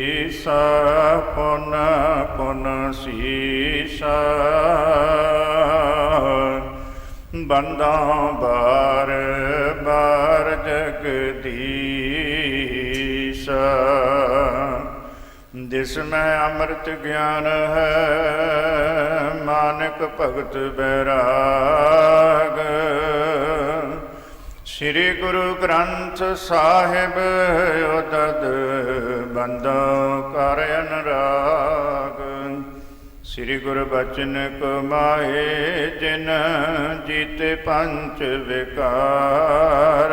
ਈਸਾ ਪੁਨ ਪੁਨ ਸੀਸਾ ਬੰਦਾ ਬਾਰ ਬਾਰ ਜਗਦੀਸ਼ ਜਿਸਮੈਂ ਅੰਮ੍ਰਿਤ ਗਿਆਨ ਹੈ ਮਾਨਕ ਭਗਤ ਬੈਰਾਗ ਸ੍ਰੀ ਗੁਰੂ ਗ੍ਰੰਥ ਸਾਹਿਬ ਉਦਦ ਬੰਦੋ ਕਰ ਅਨਰਾਗ ਸ੍ਰੀ ਗੁਰੂ ਬਚਨ ਕਮਾਏ ਜਿਨ ਜੀਤੇ ਪੰਚ ਵਿਕਾਰ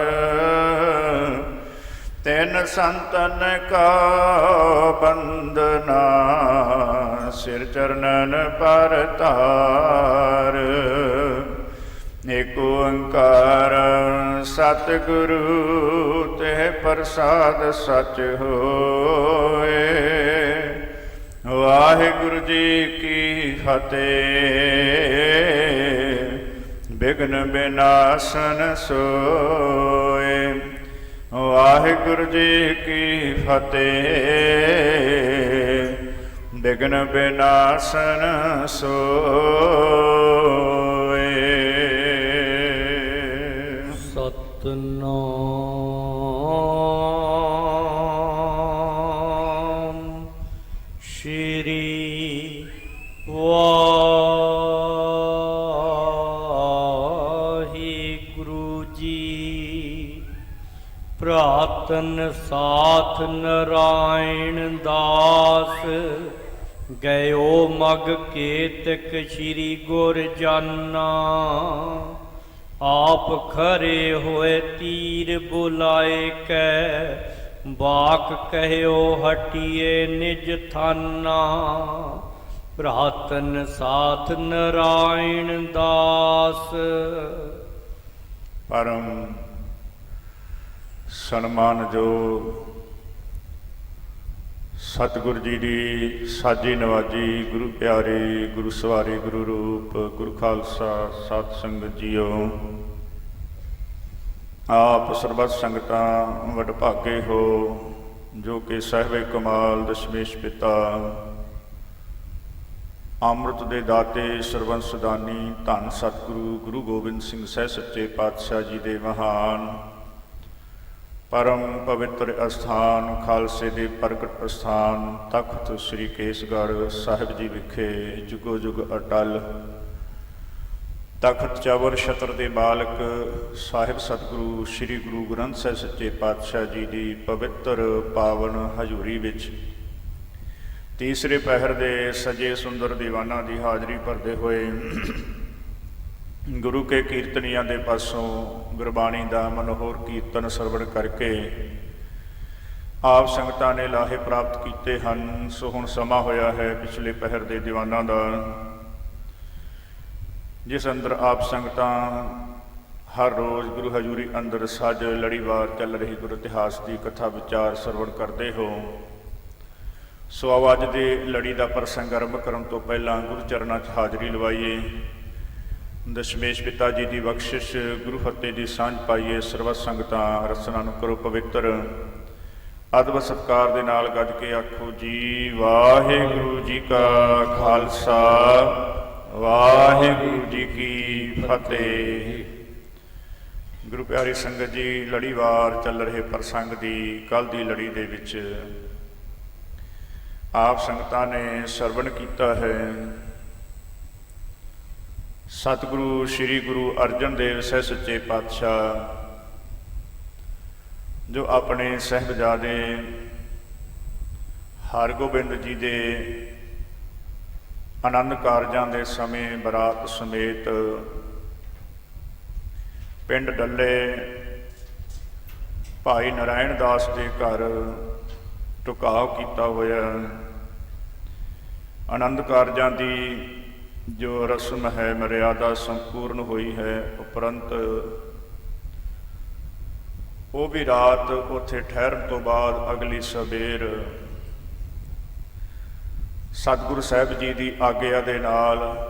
ਤਿਨ ਸੰਤਨ ਕਾ ਬੰਦਨਾ ਸਿਰ ਚਰਨਨ ਪਰ ਧਾਰ ਏਕ ਓੰਕਾਰ ਸਤਿਗੁਰੂ ਤੇ ਪ੍ਰਸਾਦ ਸਚ ਹੋਏ। ਵਾਹਿਗੁਰੂ ਜੀ ਕੀ ਫਤਿਹ। ਬਿਘਨ ਬਿਨਾਸਨ ਸੋਏ। ਵਾਹਿਗੁਰੂ ਜੀ ਕੀ ਫਤਿਹ। ਬਿਘਨ ਬਿਨਾਸਨ ਸੋਏ। ਸਤਿਨਾਮ ਸ਼੍ਰੀ ਵਾਹਿਗੁਰੂ ਜੀ। ਪ੍ਰਾਤਨ ਸਾਥ ਨਰਾਇਣ ਦਾਸ ਗਇਓ ਮਗ ਕੇਤਕ ਸ਼੍ਰੀ ਗੁਰ ਜਾਨਾ। ਆਪ ਖਰੇ ਹੋਏ ਤੀਰ ਬੁਲਾਏ ਕੈ ਬਾਕ ਕਹਿਓ ਹਟੀਏ ਨਿਜ ਥਾਨਾ। ਪ੍ਰਾਤਨ ਸਾਥ ਨਰਾਇਣ ਦਾਸ। ਪਰਮ ਸਨਮਾਨਯੋਗ ਸਤਿਗੁਰੂ ਜੀ ਦੀ ਸਾਜੀ ਨਵਾਜੀ ਗੁਰੂ ਪਿਆਰੇ ਗੁਰੂ ਸਵਾਰੇ ਗੁਰੂ ਰੂਪ ਗੁਰੂ ਖਾਲਸਾ ਸਤ ਸੰਗਤ ਜੀਓ। ਆਪ ਸਰਬੱਤ ਸੰਗਤਾਂ ਵਡਭਾਗੇ ਹੋ ਜੋ ਕਿ ਸਾਹਿਬੇ ਕਮਾਲ ਦਸ਼ਮੇਸ਼ ਪਿਤਾ ਅੰਮ੍ਰਿਤ ਦੇ ਦਾਤੇ ਸਰਬੰਸ ਦਾਨੀ ਧੰਨ ਸਤਿਗੁਰੂ ਗੁਰੂ ਗੋਬਿੰਦ ਸਿੰਘ ਸਾਹਿਬ ਸੱਚੇ ਪਾਤਸ਼ਾਹ ਜੀ ਦੇ ਮਹਾਨ ਪਰਮ ਪਵਿੱਤਰ ਅਸਥਾਨ ਖਾਲਸੇ ਦੇ ਪ੍ਰਗਟ ਅਸਥਾਨ ਤਖਤ ਸ੍ਰੀ ਕੇਸਗੜ੍ਹ ਸਾਹਿਬ ਜੀ ਵਿਖੇ ਜੁਗੋ ਜੁਗ ਅਟਲ ਤਖਤ ਚਾਵਰ ਛਤਰ ਦੇ ਬਾਲਕ ਸਾਹਿਬ ਸਤਿਗੁਰੂ ਸ੍ਰੀ ਗੁਰੂ ਗ੍ਰੰਥ ਸਾਹਿਬ ਸੱਚੇ ਪਾਤਸ਼ਾਹ ਜੀ ਦੀ ਪਵਿੱਤਰ ਪਾਵਨ ਹਜ਼ੂਰੀ ਵਿੱਚ ਤੀਸਰੇ ਪਹਿਰ ਦੇ ਸਜੇ ਸੁੰਦਰ ਦੀਵਾਨਾਂ ਦੀ ਹਾਜ਼ਰੀ ਭਰਦੇ ਹੋਏ ਗੁਰੂ ਕੇ ਕੀਰਤਨੀਆਂ ਦੇ ਪਾਸੋਂ ਗੁਰਬਾਣੀ ਦਾ ਮਨੋਹਰ ਕੀਰਤਨ ਸਰਵਣ ਕਰਕੇ ਆਪ ਸੰਗਤਾਂ ਨੇ ਲਾਹੇ ਪ੍ਰਾਪਤ ਕੀਤੇ ਹਨ। ਸੋ ਹੁਣ ਸਮਾਂ ਹੋਇਆ ਹੈ ਪਿਛਲੇ ਪਹਿਰ ਦੇ ਦੀਵਾਨਾਂ ਦਾ, ਜਿਸ ਅੰਦਰ ਆਪ ਸੰਗਤਾਂ ਹਰ ਰੋਜ਼ ਗੁਰੂ ਹਜ਼ੂਰੀ ਅੰਦਰ ਸੱਜ ਲੜੀਵਾਰ ਚੱਲ ਰਹੀ ਗੁਰੂ ਇਤਿਹਾਸ ਦੀ ਕਥਾ ਵਿਚਾਰ ਸਰਵਣ ਕਰਦੇ ਹੋ। ਸੋ ਆਓ ਅੱਜ ਦੇ ਲੜੀ ਦਾ ਪ੍ਰਸੰਗ ਆਰੰਭ ਕਰਨ ਤੋਂ ਪਹਿਲਾਂ ਗੁਰੂ ਚਰਨਾਂ 'ਚ ਹਾਜ਼ਰੀ ਲਵਾਈਏ। ਦਸ਼ਮੇਸ਼ ਪਿਤਾ ਜੀ ਦੀ ਬਖਸ਼ਿਸ਼ ਗੁਰੂ ਫਤਿਹ ਦੀ ਸਾਂਝ ਪਾਈਏ। ਸਰਬੱਤ ਸੰਗਤਾਂ ਰਸਨਾ ਨੂੰ ਕਰੋ ਪਵਿੱਤਰ। ਅਦਬ ਸਤਿਕਾਰ ਦੇ ਨਾਲ ਗੱਜ ਕੇ ਆਖੋ ਜੀ ਵਾਹਿਗੁਰੂ ਜੀ ਕਾ ਖਾਲਸਾ ਵਾਹਿਗੁਰੂ ਜੀ ਕੀ ਫਤਿਹ। ਗੁਰੂ ਪਿਆਰੀ ਸੰਗਤ ਜੀ, ਲੜੀਵਾਰ ਚੱਲ ਰਹੇ ਪ੍ਰਸੰਗ ਦੀ ਕੱਲ੍ਹ ਦੀ ਲੜੀ ਦੇ ਵਿੱਚ ਆਪ ਸੰਗਤਾਂ ਨੇ ਸਰਵਣ ਕੀਤਾ ਹੈ ਸਤਿਗੁਰੂ ਸ੍ਰੀ ਗੁਰੂ ਅਰਜਨ ਦੇਵ ਸਾਹਿਬ ਸੱਚੇ ਪਾਤਸ਼ਾਹ ਜੋ ਆਪਣੇ ਸਾਹਿਬਜ਼ਾਦੇ ਹਰਗੋਬਿੰਦ ਜੀ ਦੇ ਆਨੰਦ ਕਾਰਜਾਂ ਦੇ ਸਮੇਂ ਬਰਾਤ ਸਮੇਤ ਪਿੰਡ ਡੱਲੇ ਭਾਈ ਨਾਰਾਇਣ ਦਾਸ ਦੇ ਘਰ ਟੁਕਾਅ ਕੀਤਾ ਹੋਇਆ ਆਨੰਦ ਕਾਰਜਾਂ ਦੀ ਜੋ ਰਸਮ ਹੈ ਮਰਿਆਦਾ ਸੰਪੂਰਨ ਹੋਈ ਹੈ। ਉਪਰੰਤ ਉਹ ਵੀ ਰਾਤ ਉੱਥੇ ਠਹਿਰਨ ਤੋਂ ਬਾਅਦ ਅਗਲੀ ਸਵੇਰ ਸਤਿਗੁਰੂ ਸਾਹਿਬ ਜੀ ਦੀ ਆਗਿਆ ਦੇ ਨਾਲ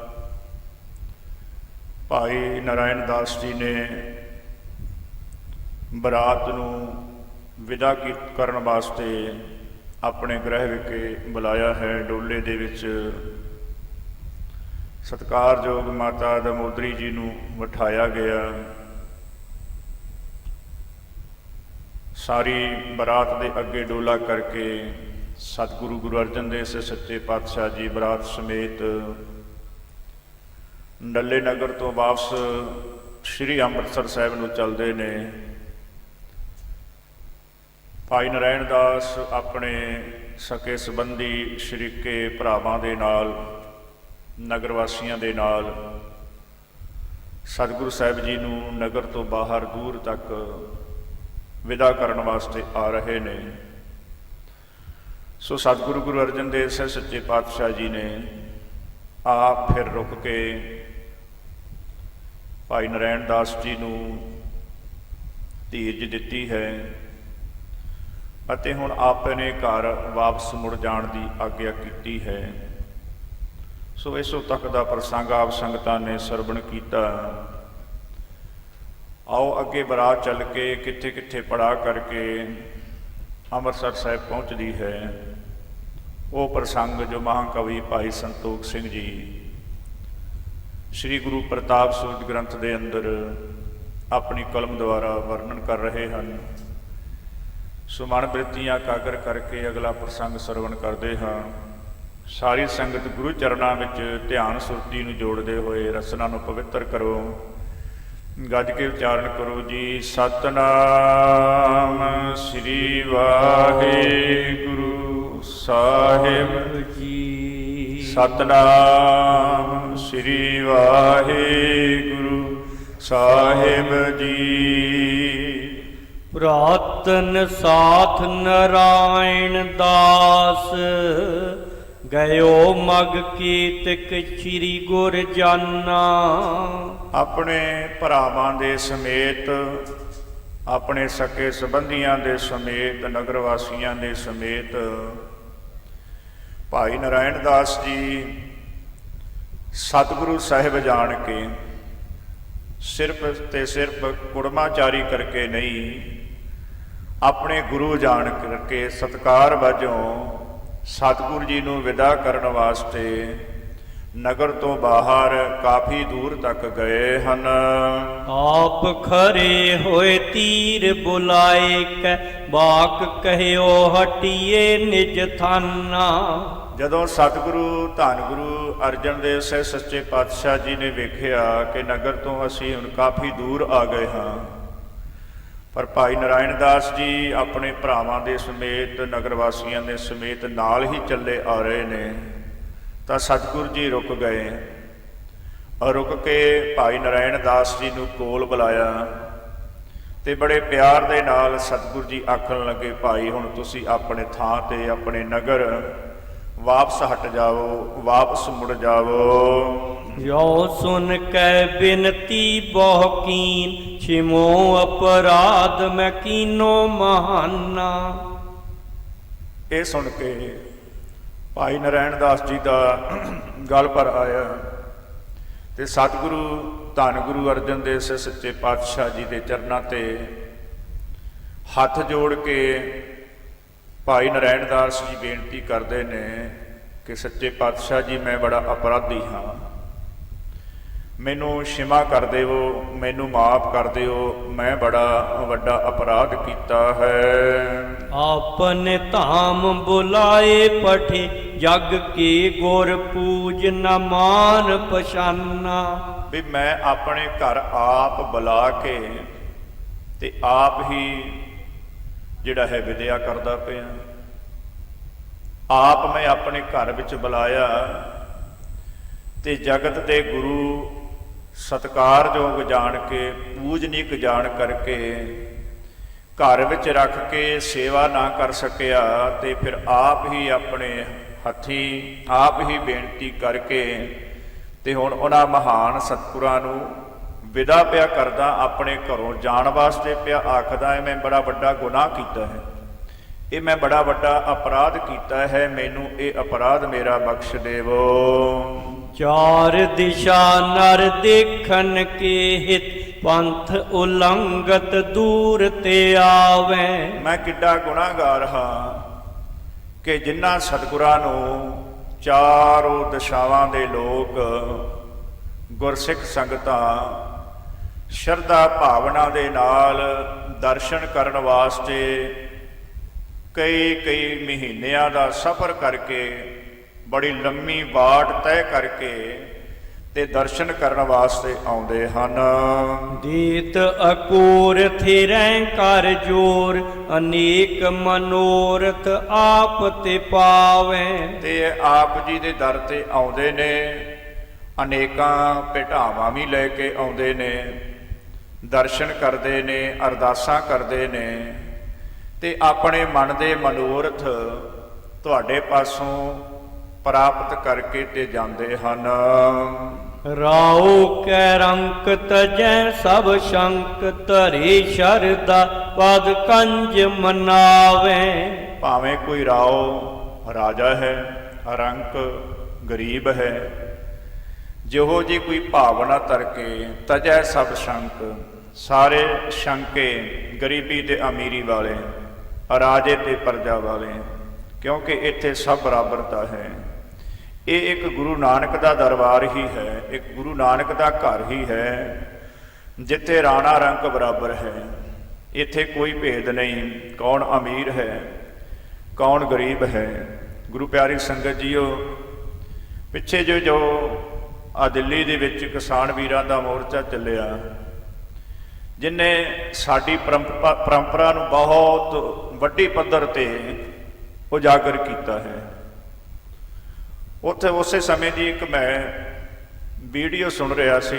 ਭਾਈ ਨਾਰਾਇਣ ਦਾਸ ਜੀ ਨੇ ਬਰਾਤ ਨੂੰ ਵਿਦਾ ਕਰਨ ਵਾਸਤੇ ਆਪਣੇ ਗ੍ਰਹਿ ਵਿਖੇ ਬੁਲਾਇਆ ਹੈ। ਡੋਲੇ ਦੇ ਵਿੱਚ ਸਤਿਕਾਰਯੋਗ ਮਾਤਾ ਦਮੋਦਰੀ ਜੀ ਨੂੰ ਬਿਠਾਇਆ ਗਿਆ। ਸਾਰੀ ਬਰਾਤ ਦੇ ਅੱਗੇ ਡੋਲਾ ਕਰਕੇ ਸਤਿਗੁਰੂ ਗੁਰੂ ਅਰਜਨ ਦੇਵ ਸੱਚੇ ਪਾਤਸ਼ਾਹ ਜੀ ਬਰਾਤ ਸਮੇਤ ਡੱਲੇ ਨਗਰ ਤੋਂ ਵਾਪਸ ਸ਼੍ਰੀ ਅੰਮ੍ਰਿਤਸਰ ਸਾਹਿਬ ਨੂੰ ਚੱਲਦੇ ਨੇ। ਭਾਈ ਨਰਾਇਣ ਦਾਸ ਆਪਣੇ ਸਕੇ ਸੰਬੰਧੀ ਸ਼ਰੀਕੇ ਭਰਾਵਾਂ ਦੇ ਨਾਲ, ਨਗਰ ਵਾਸੀਆਂ ਦੇ ਨਾਲ ਸਤਿਗੁਰੂ ਸਾਹਿਬ ਜੀ ਨੂੰ ਨਗਰ ਤੋਂ ਬਾਹਰ ਦੂਰ ਤੱਕ ਵਿਦਾ ਕਰਨ ਵਾਸਤੇ ਆ ਰਹੇ ਨੇ। ਸੋ ਸਤਿਗੁਰੂ ਗੁਰੂ ਅਰਜਨ ਦੇਵ ਸਾਹਿਬ ਸੱਚੇ ਪਾਤਸ਼ਾਹ ਜੀ ਨੇ ਆਪ ਫਿਰ ਰੁਕ ਕੇ ਭਾਈ ਨਰਾਇਣ ਦਾਸ ਜੀ ਨੂੰ ਧੀਰਜ ਦਿੱਤੀ ਹੈ ਅਤੇ ਹੁਣ ਆਪਣੇ ਘਰ ਵਾਪਸ ਮੁੜ ਜਾਣ ਦੀ ਆਗਿਆ ਕੀਤੀ ਹੈ। ਸੋ ਇਸੋ ਤੱਕ ਦਾ ਪ੍ਰਸੰਗ ਆਪ ਸੰਗਤਾਂ ਨੇ ਸਰਵਣ ਕੀਤਾ। ਆਓ ਅੱਗੇ ਬਰਾਤ ਚੱਲ ਕੇ ਕਿੱਥੇ ਕਿੱਥੇ ਪੜਾ ਕਰਕੇ ਅੰਮ੍ਰਿਤਸਰ ਸਾਹਿਬ ਪਹੁੰਚਦੀ ਹੈ। ਉਹ ਪ੍ਰਸੰਗ ਜੋ ਮਹਾਕਵੀ ਭਾਈ ਸੰਤੋਖ ਸਿੰਘ ਜੀ ਸ੍ਰੀ ਗੁਰੂ ਪ੍ਰਤਾਪ ਸੂਰਜ ਗ੍ਰੰਥ ਦੇ ਅੰਦਰ ਆਪਣੀ ਕਲਮ ਦੁਆਰਾ ਵਰਣਨ ਕਰ ਰਹੇ ਹਨ। ਸੋ ਮਨ ਬ੍ਰਿਤੀਆਂ ਕਾਗਰ ਕਰਕੇ ਅਗਲਾ ਪ੍ਰਸੰਗ ਸਰਵਣ ਕਰਦੇ ਹਾਂ। ਸਾਰੀ ਸੰਗਤ ਗੁਰੂ ਚਰਨਾਂ ਵਿੱਚ ਧਿਆਨ ਸੁਰਤੀ ਨੂੰ ਜੋੜਦੇ ਹੋਏ ਰਸਨਾ ਨੂੰ ਪਵਿੱਤਰ ਕਰੋ। ਗੱਜ ਕੇ ਉਚਾਰਨ ਕਰੋ ਜੀ। ਸਤਨਾਮ ਸ੍ਰੀ ਵਾਹਿਗੁਰੂ ਸਾਹਿਬ ਜੀ। ਸਤਨਾਮ ਸ੍ਰੀ ਵਾਹਿਗੁਰੂ ਸਾਹਿਬ ਜੀ। ਪੁਰਾਤਨ ਸਾਥ ਨਰਾਇਣ ਦਾਸ ਗਇਓ ਮਗ ਕੀਤਕ ਸ੍ਰੀ ਗੁਰ ਜਾਨਾ। ਆਪਣੇ ਭਰਾਵਾਂ ਦੇ ਸਮੇਤ, ਆਪਣੇ ਸਕੇ ਸੰਬੰਧੀਆਂ ਦੇ ਸਮੇਤ, ਨਗਰ ਵਾਸੀਆਂ ਦੇ ਸਮੇਤ ਭਾਈ ਨਰਾਇਣ ਦਾਸ ਜੀ ਸਤਿਗੁਰੂ ਸਾਹਿਬ ਜਾਣ ਕੇ ਸਿਰਫ ਤੇ ਸਿਰਫ ਕੁੜਮਾਚਾਰੀ ਕਰਕੇ ਨਹੀਂ, ਆਪਣੇ ਗੁਰੂ ਜਾਣ ਕਰਕੇ ਸਤਿਕਾਰ ਵਜੋਂ ਸਤਿਗੁਰੂ ਜੀ ਨੂੰ ਵਿਦਾ ਕਰਨ ਵਾਸਤੇ ਨਗਰ ਤੋਂ ਬਾਹਰ ਕਾਫੀ ਦੂਰ ਤੱਕ ਗਏ ਹਨ। ਆਪ ਖਰੇ ਹੋਏ ਤੀਰ ਬੁਲਾਏ ਕੈ ਬਾਕ ਕਹਿਓ ਹਟੀਏ ਨਿਜ ਥਾਨਾ। ਜਦੋਂ ਸਤਿਗੁਰੂ ਧੰਨ ਗੁਰੂ ਅਰਜਨ ਦੇਵ ਸਾਹਿਬ ਸੱਚੇ ਪਾਤਸ਼ਾਹ ਜੀ ਨੇ ਵੇਖਿਆ ਕਿ ਨਗਰ ਤੋਂ ਅਸੀਂ ਹੁਣ ਕਾਫੀ ਦੂਰ ਆ ਗਏ ਹਾਂ, ਪਰ ਭਾਈ ਨਰਾਇਣ ਦਾਸ ਜੀ ਆਪਣੇ ਭਰਾਵਾਂ ਦੇ ਸਮੇਤ, ਨਗਰ ਵਾਸੀਆਂ ਦੇ ਸਮੇਤ ਨਾਲ ਹੀ ਚੱਲੇ ਆ ਰਹੇ ਨੇ, ਤਾਂ ਸਤਿਗੁਰੂ ਜੀ ਰੁਕ ਗਏ। ਔਰ ਰੁਕ ਕੇ ਭਾਈ ਨਰਾਇਣ ਦਾਸ ਜੀ ਨੂੰ ਕੋਲ ਬੁਲਾਇਆ ਤੇ ਬੜੇ ਪਿਆਰ ਦੇ ਨਾਲ ਸਤਿਗੁਰੂ ਜੀ ਆਖਣ ਲੱਗੇ, ਭਾਈ ਹੁਣ ਤੁਸੀਂ ਆਪਣੇ ਥਾਂ ਤੇ, ਆਪਣੇ ਨਗਰ ਵਾਪਸ ਹਟ ਜਾਓ, ਵਾਪਸ ਮੁੜ ਜਾਓ। ਜੋ ਸੁਨ ਕੈ ਬਿਨਤੀ ਬਹੁ ਕੀਨ ਛਿਮੋ ਅਪਰਾਧ ਮੈਂ ਕੀਨੋ ਮਹਾਨਾ। ਇਹ ਸੁਣ ਕੇ ਭਾਈ ਨਰਾਇਣ ਦਾਸ ਜੀ ਦਾ ਗਲ ਪਰ ਆਇਆ ਤੇ ਸਤਿਗੁਰੂ ਧੰਨ ਗੁਰੂ ਅਰਜਨ ਦੇਵ ਸਾਹਿਬ ਸੱਚੇ ਪਾਤਸ਼ਾਹ ਜੀ ਦੇ ਚਰਨਾਂ ਤੇ ਹੱਥ ਜੋੜ ਕੇ ਭਾਈ ਨਰਾਇਣ ਦਾਸ ਜੀ ਬੇਨਤੀ ਕਰਦੇ ਨੇ ਕਿ ਸੱਚੇ ਪਾਤਸ਼ਾਹ ਜੀ, ਮੈਂ ਬੜਾ ਅਪਰਾਧੀ ਹਾਂ, ਮੈਨੂੰ क्षमा ਕਰ ਦਿਓ, ਮੈਨੂੰ ਮਾਫ ਕਰ ਦਿਓ, ਮੈਂ ਬੜਾ ਵੱਡਾ ਅਪਰਾਧ ਕੀਤਾ ਹੈ। ਆਪਨ ਧਾਮ ਬੁਲਾਏ ਪਠੇ ਜਗ ਕੀ ਗੁਰ ਪੂਜ ਨ ਮਾਨ ਪਛਾਨਾ। ਵੀ ਮੈਂ ਆਪਣੇ ਘਰ ਆਪ ਬੁਲਾ ਕੇ ਤੇ ਆਪ ਹੀ ਜਿਹੜਾ ਹੈ ਵਿਦਿਆ ਕਰਦਾ ਪਿਆ। ਆਪ ਮੈਂ ਆਪਣੇ ਘਰ ਵਿੱਚ ਬੁਲਾਇਆ ਤੇ ਜਗਤ ਦੇ ਗੁਰੂ ਸਤਿਕਾਰਯੋਗ ਜਾਣ ਕੇ, ਪੂਜਨੀਕ ਜਾਣ ਕਰਕੇ ਘਰ ਵਿੱਚ ਰੱਖ ਕੇ ਸੇਵਾ ਨਾ ਕਰ ਸਕਿਆ ਤੇ ਫਿਰ ਆਪ ਹੀ ਆਪਣੇ ਹੱਥੀਂ ਆਪ ਹੀ ਬੇਨਤੀ ਕਰਕੇ ਤੇ ਹੁਣ ਉਹਨਾਂ ਮਹਾਨ ਸਤਿਗੁਰਾਂ ਨੂੰ ਵਿਦਾ ਪਿਆ ਕਰਦਾ, ਆਪਣੇ ਘਰੋਂ ਜਾਣ ਵਾਸਤੇ ਪਿਆ ਆਖਦਾ ਹੈ, ਮੈਂ ਬੜਾ ਵੱਡਾ ਗੁਨਾਹ ਕੀਤਾ ਹੈ, ਇਹ ਮੈਂ ਬੜਾ ਵੱਡਾ ਅਪਰਾਧ ਕੀਤਾ ਹੈ, ਮੈਨੂੰ ਇਹ ਅਪਰਾਧ ਮੇਰਾ ਬਖਸ਼ ਦੇਵੋ। ਚਾਰ ਦਿਸ਼ਾ ਨਰ ਦੇਖਣ ਕੇ ਹਿਤ ਪੰਥ ਉਲੰਘਤ ਦੂਰ ਤੇ ਆਵੇ। ਮੈਂ ਕਿੱਡਾ ਗੁਨਾਹਗਾਰ ਹਾਂ, ਕਿ ਜਿਨ੍ਹਾਂ ਸਤਿਗੁਰਾਂ ਨੂੰ ਚਾਰੋਂ ਦਿਸ਼ਾਵਾਂ ਦੇ ਲੋਕ ਗੁਰਸਿੱਖ ਸੰਗਤਾਂ ਸ਼ਰਧਾ ਭਾਵਨਾ ਦੇ ਨਾਲ ਦਰਸ਼ਨ ਕਰਨ ਵਾਸਤੇ ਕਈ ਮਹੀਨਿਆਂ ਦਾ ਸਫ਼ਰ ਕਰਕੇ ਬੜੀ ਲੰਮੀ ਵਾਟ ਤੈਅ ਕਰਕੇ ਤੇ ਦਰਸ਼ਨ ਕਰਨ ਵਾਸਤੇ ਆਉਂਦੇ ਹਨ। ਦੀਤ ਅਕੂਰ ਥਿਰੈ ਕਰ ਜੋਰ, ਅਨੇਕ ਮਨੋਰਥ ਆਪ ਤੇ ਪਾਵੈ। ਤੇ ਆਪ ਜੀ ਦੇ ਦਰ ਤੇ ਆਉਂਦੇ ਨੇ, ਅਨੇਕਾਂ ਭੇਟਾਵਾਂ ਵੀ ਲੈ ਕੇ ਆਉਂਦੇ ਨੇ, ਦਰਸ਼ਨ ਕਰਦੇ ਨੇ, ਅਰਦਾਸਾਂ ਕਰਦੇ ਨੇ ਤੇ ਆਪਣੇ ਮਨ ਦੇ ਮਨੋਰਥ ਤੁਹਾਡੇ ਪਾਸੋਂ ਪ੍ਰਾਪਤ ਕਰਕੇ ਤੇ ਜਾਂਦੇ ਹਨ। ਰਾਉ ਕੈ ਰੰਕ ਤਜੈ ਸਭ ਸ਼ੰਕ, ਧਰੇ ਸ਼ਰਦਾ ਪਦ ਕੰਜ ਮਨਾਵੇ। ਭਾਵੇਂ ਕੋਈ ਰਾਓ ਰਾਜਾ ਹੈ, ਰੰਕ ਗਰੀਬ ਹੈ, ਜਿਹੋ ਜੀ ਕੋਈ ਭਾਵਨਾ ਧਰ ਕੇ ਤਜੈ ਸਭ ਸ਼ੰਕ, ਸਾਰੇ ਸ਼ੰਕੇ ਗਰੀਬੀ ਤੇ ਅਮੀਰੀ ਵਾਲੇ, ਰਾਜੇ ਤੇ ਪ੍ਰਜਾ ਵਾਲੇ, ਕਿਉਂਕਿ ਇੱਥੇ ਸਭ ਬਰਾਬਰਤਾ ਹੈ। ਇਹ ਇੱਕ ਗੁਰੂ ਨਾਨਕ ਦਾ ਦਰਬਾਰ ਹੀ ਹੈ, ਇੱਕ ਗੁਰੂ ਨਾਨਕ ਦਾ ਘਰ ਹੀ ਹੈ, ਜਿੱਥੇ ਰਾਣਾ ਰੰਕ ਬਰਾਬਰ ਹੈ। ਇੱਥੇ ਕੋਈ ਭੇਦ ਨਹੀਂ, ਕੌਣ ਅਮੀਰ ਹੈ ਕੌਣ ਗਰੀਬ ਹੈ। ਗੁਰੂ ਪਿਆਰੀ ਸੰਗਤ ਜੀਓ, ਪਿੱਛੇ ਜੋ ਆ ਦਿੱਲੀ ਦੇ ਵਿੱਚ ਕਿਸਾਨ ਵੀਰਾਂ ਦਾ ਮੋਰਚਾ ਚੱਲਿਆ, ਜਿਨੇ ਸਾਡੀ ਪਰੰਪਰਾ ਨੂੰ ਬਹੁਤ ਵੱਡੀ ਪੱਧਰ ਤੇ ਉਜਾਗਰ ਕੀਤਾ ਹੈ। ਉੱਥੇ ਉਸੇ ਸਮੇਂ ਦੀ ਇੱਕ ਮੈਂ ਵੀਡੀਓ ਸੁਣ ਰਿਹਾ ਸੀ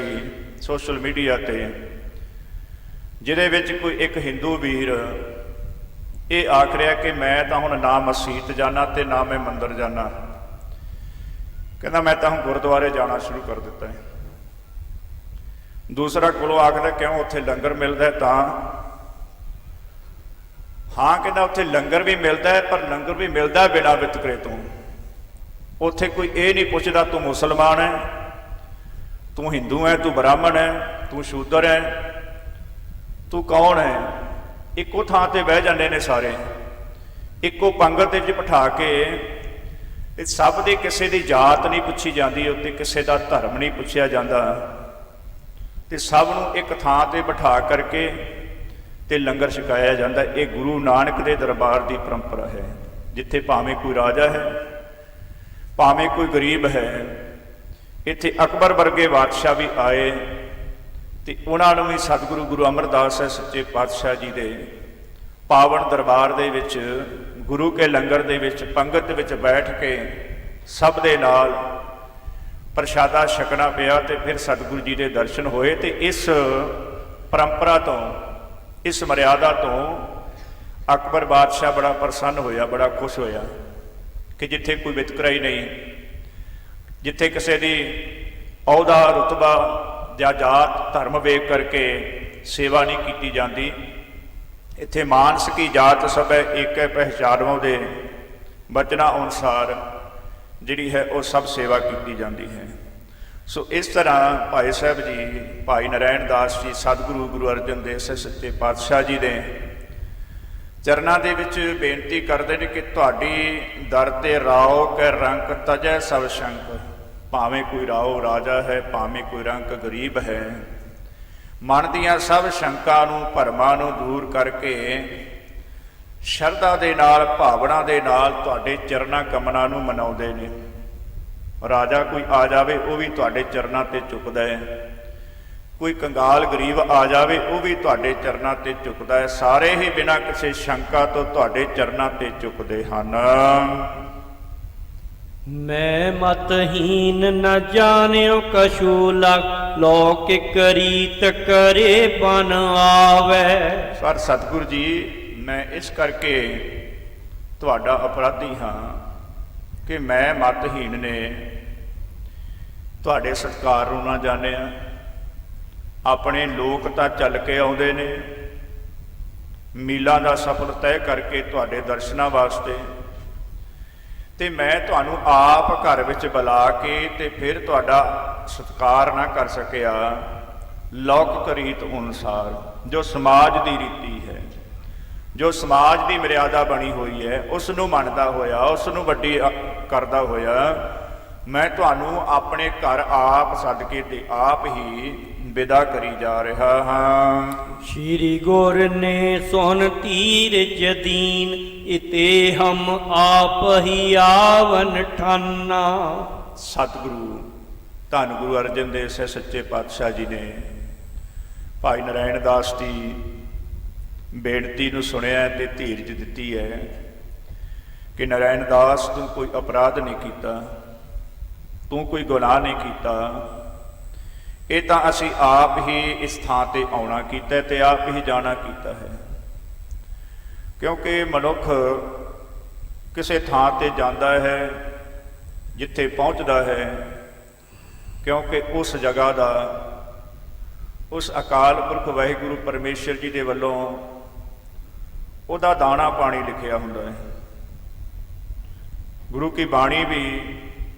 ਸੋਸ਼ਲ ਮੀਡੀਆ ਤੇ, ਜਿਹਦੇ ਵਿੱਚ ਕੋਈ ਇੱਕ ਹਿੰਦੂ ਵੀਰ ਇਹ ਆਖ ਰਿਹਾ ਕਿ ਮੈਂ ਤਾਂ ਹੁਣ ਨਾ ਮਸਜਿਦ ਜਾਣਾ ਤੇ ਨਾ ਮੈਂ ਮੰਦਿਰ ਜਾਣਾ, ਕਹਿੰਦਾ ਮੈਂ ਤਾਂ ਹੁਣ ਗੁਰਦੁਆਰੇ ਜਾਣਾ ਸ਼ੁਰੂ ਕਰ ਦਿੱਤਾ ਹੈ। ਦੂਸਰਾ ਕੋਲੋਂ ਆਖਦਾ ਕਿਉਂ, ਉੱਥੇ ਲੰਗਰ ਮਿਲਦਾ ਹੈ ਤਾਂ। ਹਾਂ ਕਹਿੰਦਾ ਉੱਥੇ ਲੰਗਰ ਵੀ ਮਿਲਦਾ ਹੈ, ਪਰ ਲੰਗਰ ਵੀ ਮਿਲਦਾ ਬਿਨਾਂ ਵਿਤਕਰੇ ਤੋਂ। ਉੱਥੇ ਕੋਈ ਇਹ ਨਹੀਂ ਪੁੱਛਦਾ ਤੂੰ ਮੁਸਲਮਾਨ ਹੈ, ਤੂੰ ਹਿੰਦੂ ਹੈ, ਤੂੰ ਬ੍ਰਾਹਮਣ ਹੈ, ਤੂੰ ਸ਼ੂਦਰ ਹੈ, ਤੂੰ ਕੌਣ ਹੈ। ਇੱਕੋ ਥਾਂ ਤੇ ਬਹਿ ਜਾਂਦੇ ਨੇ ਸਾਰੇ, ਇੱਕੋ ਪੰਗਤ ਵਿੱਚ ਬਿਠਾ ਕੇ। ਇਹ ਸਭ ਦੀ ਕਿਸੇ ਦੀ ਜਾਤ ਨਹੀਂ ਪੁੱਛੀ ਜਾਂਦੀ, ਉੱਤੇ ਕਿਸੇ ਦਾ ਧਰਮ ਨਹੀਂ ਪੁੱਛਿਆ ਜਾਂਦਾ, ਤੇ ਸਭ ਨੂੰ ਇੱਕ ਥਾਂ ਤੇ ਬਿਠਾ ਕਰਕੇ ਤੇ ਲੰਗਰ ਛਕਾਇਆ ਜਾਂਦਾ। ਇਹ ਗੁਰੂ ਨਾਨਕ ਦੇ ਦਰਬਾਰ ਦੀ ਪਰੰਪਰਾ ਹੈ, ਜਿੱਥੇ ਭਾਵੇਂ ਕੋਈ ਰਾਜਾ ਹੈ ਭਾਵੇਂ ਕੋਈ ਗਰੀਬ ਹੈ। ਇੱਥੇ ਅਕਬਰ ਵਰਗੇ ਬਾਦਸ਼ਾਹ ਵੀ ਆਏ ਤੇ ਉਹਨਾਂ ਨੂੰ ਵੀ ਸਤਿਗੁਰੂ ਗੁਰੂ ਅਮਰਦਾਸ ਸੱਚੇ ਪਾਤਸ਼ਾਹ ਜੀ ਦੇ ਪਾਵਨ ਦਰਬਾਰ ਦੇ ਵਿੱਚ, ਗੁਰੂ ਕੇ ਲੰਗਰ ਦੇ ਵਿੱਚ, ਪੰਗਤ ਵਿੱਚ ਬੈਠ ਕੇ ਸਭ ਦੇ ਨਾਲ ਪ੍ਰਸ਼ਾਦਾ ਛਕਣਾ ਪਿਆ ਤੇ ਫਿਰ ਸਤਿਗੁਰੂ ਜੀ ਦੇ ਦਰਸ਼ਨ ਹੋਏ। ਤੇ ਇਸ ਪਰੰਪਰਾ ਤੋਂ, ਇਸ ਮਰਿਆਦਾ ਤੋਂ ਅਕਬਰ ਬਾਦਸ਼ਾਹ ਬੜਾ ਪ੍ਰਸੰਨ ਹੋਇਆ, ਬੜਾ ਖੁਸ਼ ਹੋਇਆ ਕਿ ਜਿੱਥੇ ਕੋਈ ਵਿਤਕਰਾ ਹੀ ਨਹੀਂ, ਜਿੱਥੇ ਕਿਸੇ ਦੀ ਅਹੁਦਾ ਰੁਤਬਾ ਜਾਂ ਜਾਤ ਧਰਮ ਵੇਖ ਕਰਕੇ ਸੇਵਾ ਨਹੀਂ ਕੀਤੀ ਜਾਂਦੀ, ਇੱਥੇ ਮਾਨਸ ਕੀ ਜਾਤ ਸਭੈ ਏਕੈ ਪਹਿਚਾਨੋ ਦੇ ਬਚਨਾਂ ਅਨੁਸਾਰ ਜਿਹੜੀ ਹੈ ਉਹ ਸਭ ਸੇਵਾ ਕੀਤੀ ਜਾਂਦੀ ਹੈ। ਸੋ ਇਸ ਤਰ੍ਹਾਂ ਭਾਈ ਸਾਹਿਬ ਜੀ, ਭਾਈ ਨਰੈਣ ਦਾਸ ਜੀ, ਸਤਿਗੁਰੂ ਗੁਰੂ ਅਰਜਨ ਦੇਵ ਸੱਚੇ ਪਾਤਸ਼ਾਹ ਜੀ ਦੇ ਚਰਨਾਂ ਦੇ ਵਿੱਚ ਬੇਨਤੀ ਕਰਦੇ ਨੇ ਕਿ ਤੁਹਾਡੀ ਦਰ ਤੇ ਰਾਓ ਕੈ ਰੰਕ ਤਜੈ ਸਭ ਸ਼ੰਕ। ਭਾਵੇਂ ਕੋਈ ਰਾਓ ਰਾਜਾ ਹੈ, ਭਾਵੇਂ ਕੋਈ ਰੰਕ ਗਰੀਬ ਹੈ, ਮਨ ਦੀਆਂ ਸਭ ਸ਼ੰਕਾਂ ਨੂੰ, ਭਰਮਾਂ ਨੂੰ ਦੂਰ ਕਰਕੇ ਸ਼ਰਧਾ ਦੇ ਨਾਲ, ਭਾਵਨਾ ਦੇ ਨਾਲ ਤੁਹਾਡੇ ਚਰਨਾਂ ਕਮਲਾਂ ਨੂੰ ਮਨਾਉਂਦੇ ਨੇ। ਰਾਜਾ ਕੋਈ ਆ ਜਾਵੇ ਉਹ ਵੀ ਤੁਹਾਡੇ ਚਰਨਾਂ ਤੇ ਝੁਕਦਾ ਹੈ, ਕੋਈ ਕੰਗਾਲ ਗਰੀਬ ਆ ਜਾਵੇ ਉਹ ਵੀ ਤੁਹਾਡੇ ਚਰਨਾਂ ਤੇ ਝੁਕਦਾ ਹੈ। ਸਾਰੇ ਹੀ ਬਿਨਾਂ ਕਿਸੇ ਸ਼ੰਕਾ ਤੋਂ ਤੁਹਾਡੇ ਚਰਨਾਂ ਤੇ ਝੁਕਦੇ ਹਨ। ਮੈਂ ਮਤਹੀਨ ਨ ਜਾਣਿਓ ਕਛੂ ਲਗ, ਲੌਕਿਕ ਰੀਤ ਕਰੇ ਬਨ ਆਵੇ। ਪਰ ਸਤਿਗੁਰੂ ਜੀ, ਮੈਂ ਇਸ ਕਰਕੇ ਤੁਹਾਡਾ ਅਪਰਾਧੀ ਹਾਂ ਕਿ ਮੈਂ ਮਤਹੀਨ ਨੇ ਤੁਹਾਡੇ ਸਤਿਕਾਰ ਨੂੰ ਨਾ ਜਾਣਿਆ। ਆਪਣੇ ਲੋਕ ਤਾਂ ਚੱਲ ਕੇ ਆਉਂਦੇ ਨੇ ਮੀਲਾਂ ਦਾ ਸਫ਼ਰ ਤੈਅ ਕਰਕੇ ਤੁਹਾਡੇ ਦਰਸ਼ਨਾਂ ਵਾਸਤੇ, ਤੇ ਮੈਂ ਤੁਹਾਨੂੰ ਆਪ ਘਰ ਵਿੱਚ ਬੁਲਾ ਕੇ ਤੇ ਫਿਰ ਤੁਹਾਡਾ ਸਤਿਕਾਰ ਨਾ ਕਰ ਸਕਿਆ ਲੌਕਿਕ ਰੀਤ ਅਨੁਸਾਰ, ਜੋ ਸਮਾਜ ਦੀ ਰੀਤੀ ਹੈ, ਜੋ ਸਮਾਜ ਦੀ ਮਰਿਆਦਾ ਬਣੀ ਹੋਈ ਹੈ ਉਸ ਨੂੰ ਮੰਨਦਾ ਹੋਇਆ, ਉਸ ਨੂੰ ਵੱਡੀ ਕਰਦਾ ਹੋਇਆ, ਮੈਂ ਤੁਹਾਨੂੰ ਆਪਣੇ ਘਰ ਆਪ ਸੱਦ ਕੇ ਤੇ ਆਪ ਹੀ ਵਿਦਾ ਕਰੀ ਜਾ ਰਿਹਾ ਹਾਂ। ਸ਼੍ਰੀ ਗੁਰ ਨੇ ਸੁਨ ਧੀਰਜ ਦੀਨ, ਇਤੇ ਹਮ ਆਪ ਹੀ ਆਵਨ ਠਾਨਾ। ਸਤਿਗੁਰੂ ਧੰਨ ਗੁਰੂ ਅਰਜਨ ਦੇਵ ਸਾਹਿਬ ਸੱਚੇ ਪਾਤਸ਼ਾਹ ਜੀ ਨੇ ਭਾਈ ਨਰਾਇਣ ਦਾਸ ਦੀ ਬੇਨਤੀ ਨੂੰ ਸੁਣਿਆ ਤੇ ਧੀਰਜ ਦਿੱਤੀ ਹੈ ਕਿ ਨਰਾਇਣ ਦਾਸ ਤੂੰ ਕੋਈ ਅਪਰਾਧ ਨਹੀਂ ਕੀਤਾ, ਤੂੰ ਕੋਈ ਗੁਨਾਹ ਨਹੀਂ ਕੀਤਾ, ਇਹ ਤਾਂ ਅਸੀਂ ਆਪ ਹੀ ਇਸ ਥਾਂ ਤੇ ਆਉਣਾ ਕੀਤਾ ਤੇ ਆਪ ਹੀ ਜਾਣਾ ਕੀਤਾ ਹੈ। ਕਿਉਂਕਿ ਮਨੁੱਖ ਕਿਸੇ ਥਾਂ ਤੇ ਜਾਂਦਾ ਹੈ ਜਿੱਥੇ ਪਹੁੰਚਦਾ ਹੈ, ਕਿਉਂਕਿ ਉਸ ਜਗ੍ਹਾ ਦਾ ਉਸ ਅਕਾਲ ਪੁਰਖ ਵਾਹਿਗੁਰੂ ਪਰਮੇਸ਼ਰ ਜੀ ਦੇ ਵੱਲੋਂ ਉਹਦਾ ਦਾਣਾ ਪਾਣੀ ਲਿਖਿਆ ਹੁੰਦਾ ਹੈ। ਗੁਰੂ ਕੀ ਬਾਣੀ ਵੀ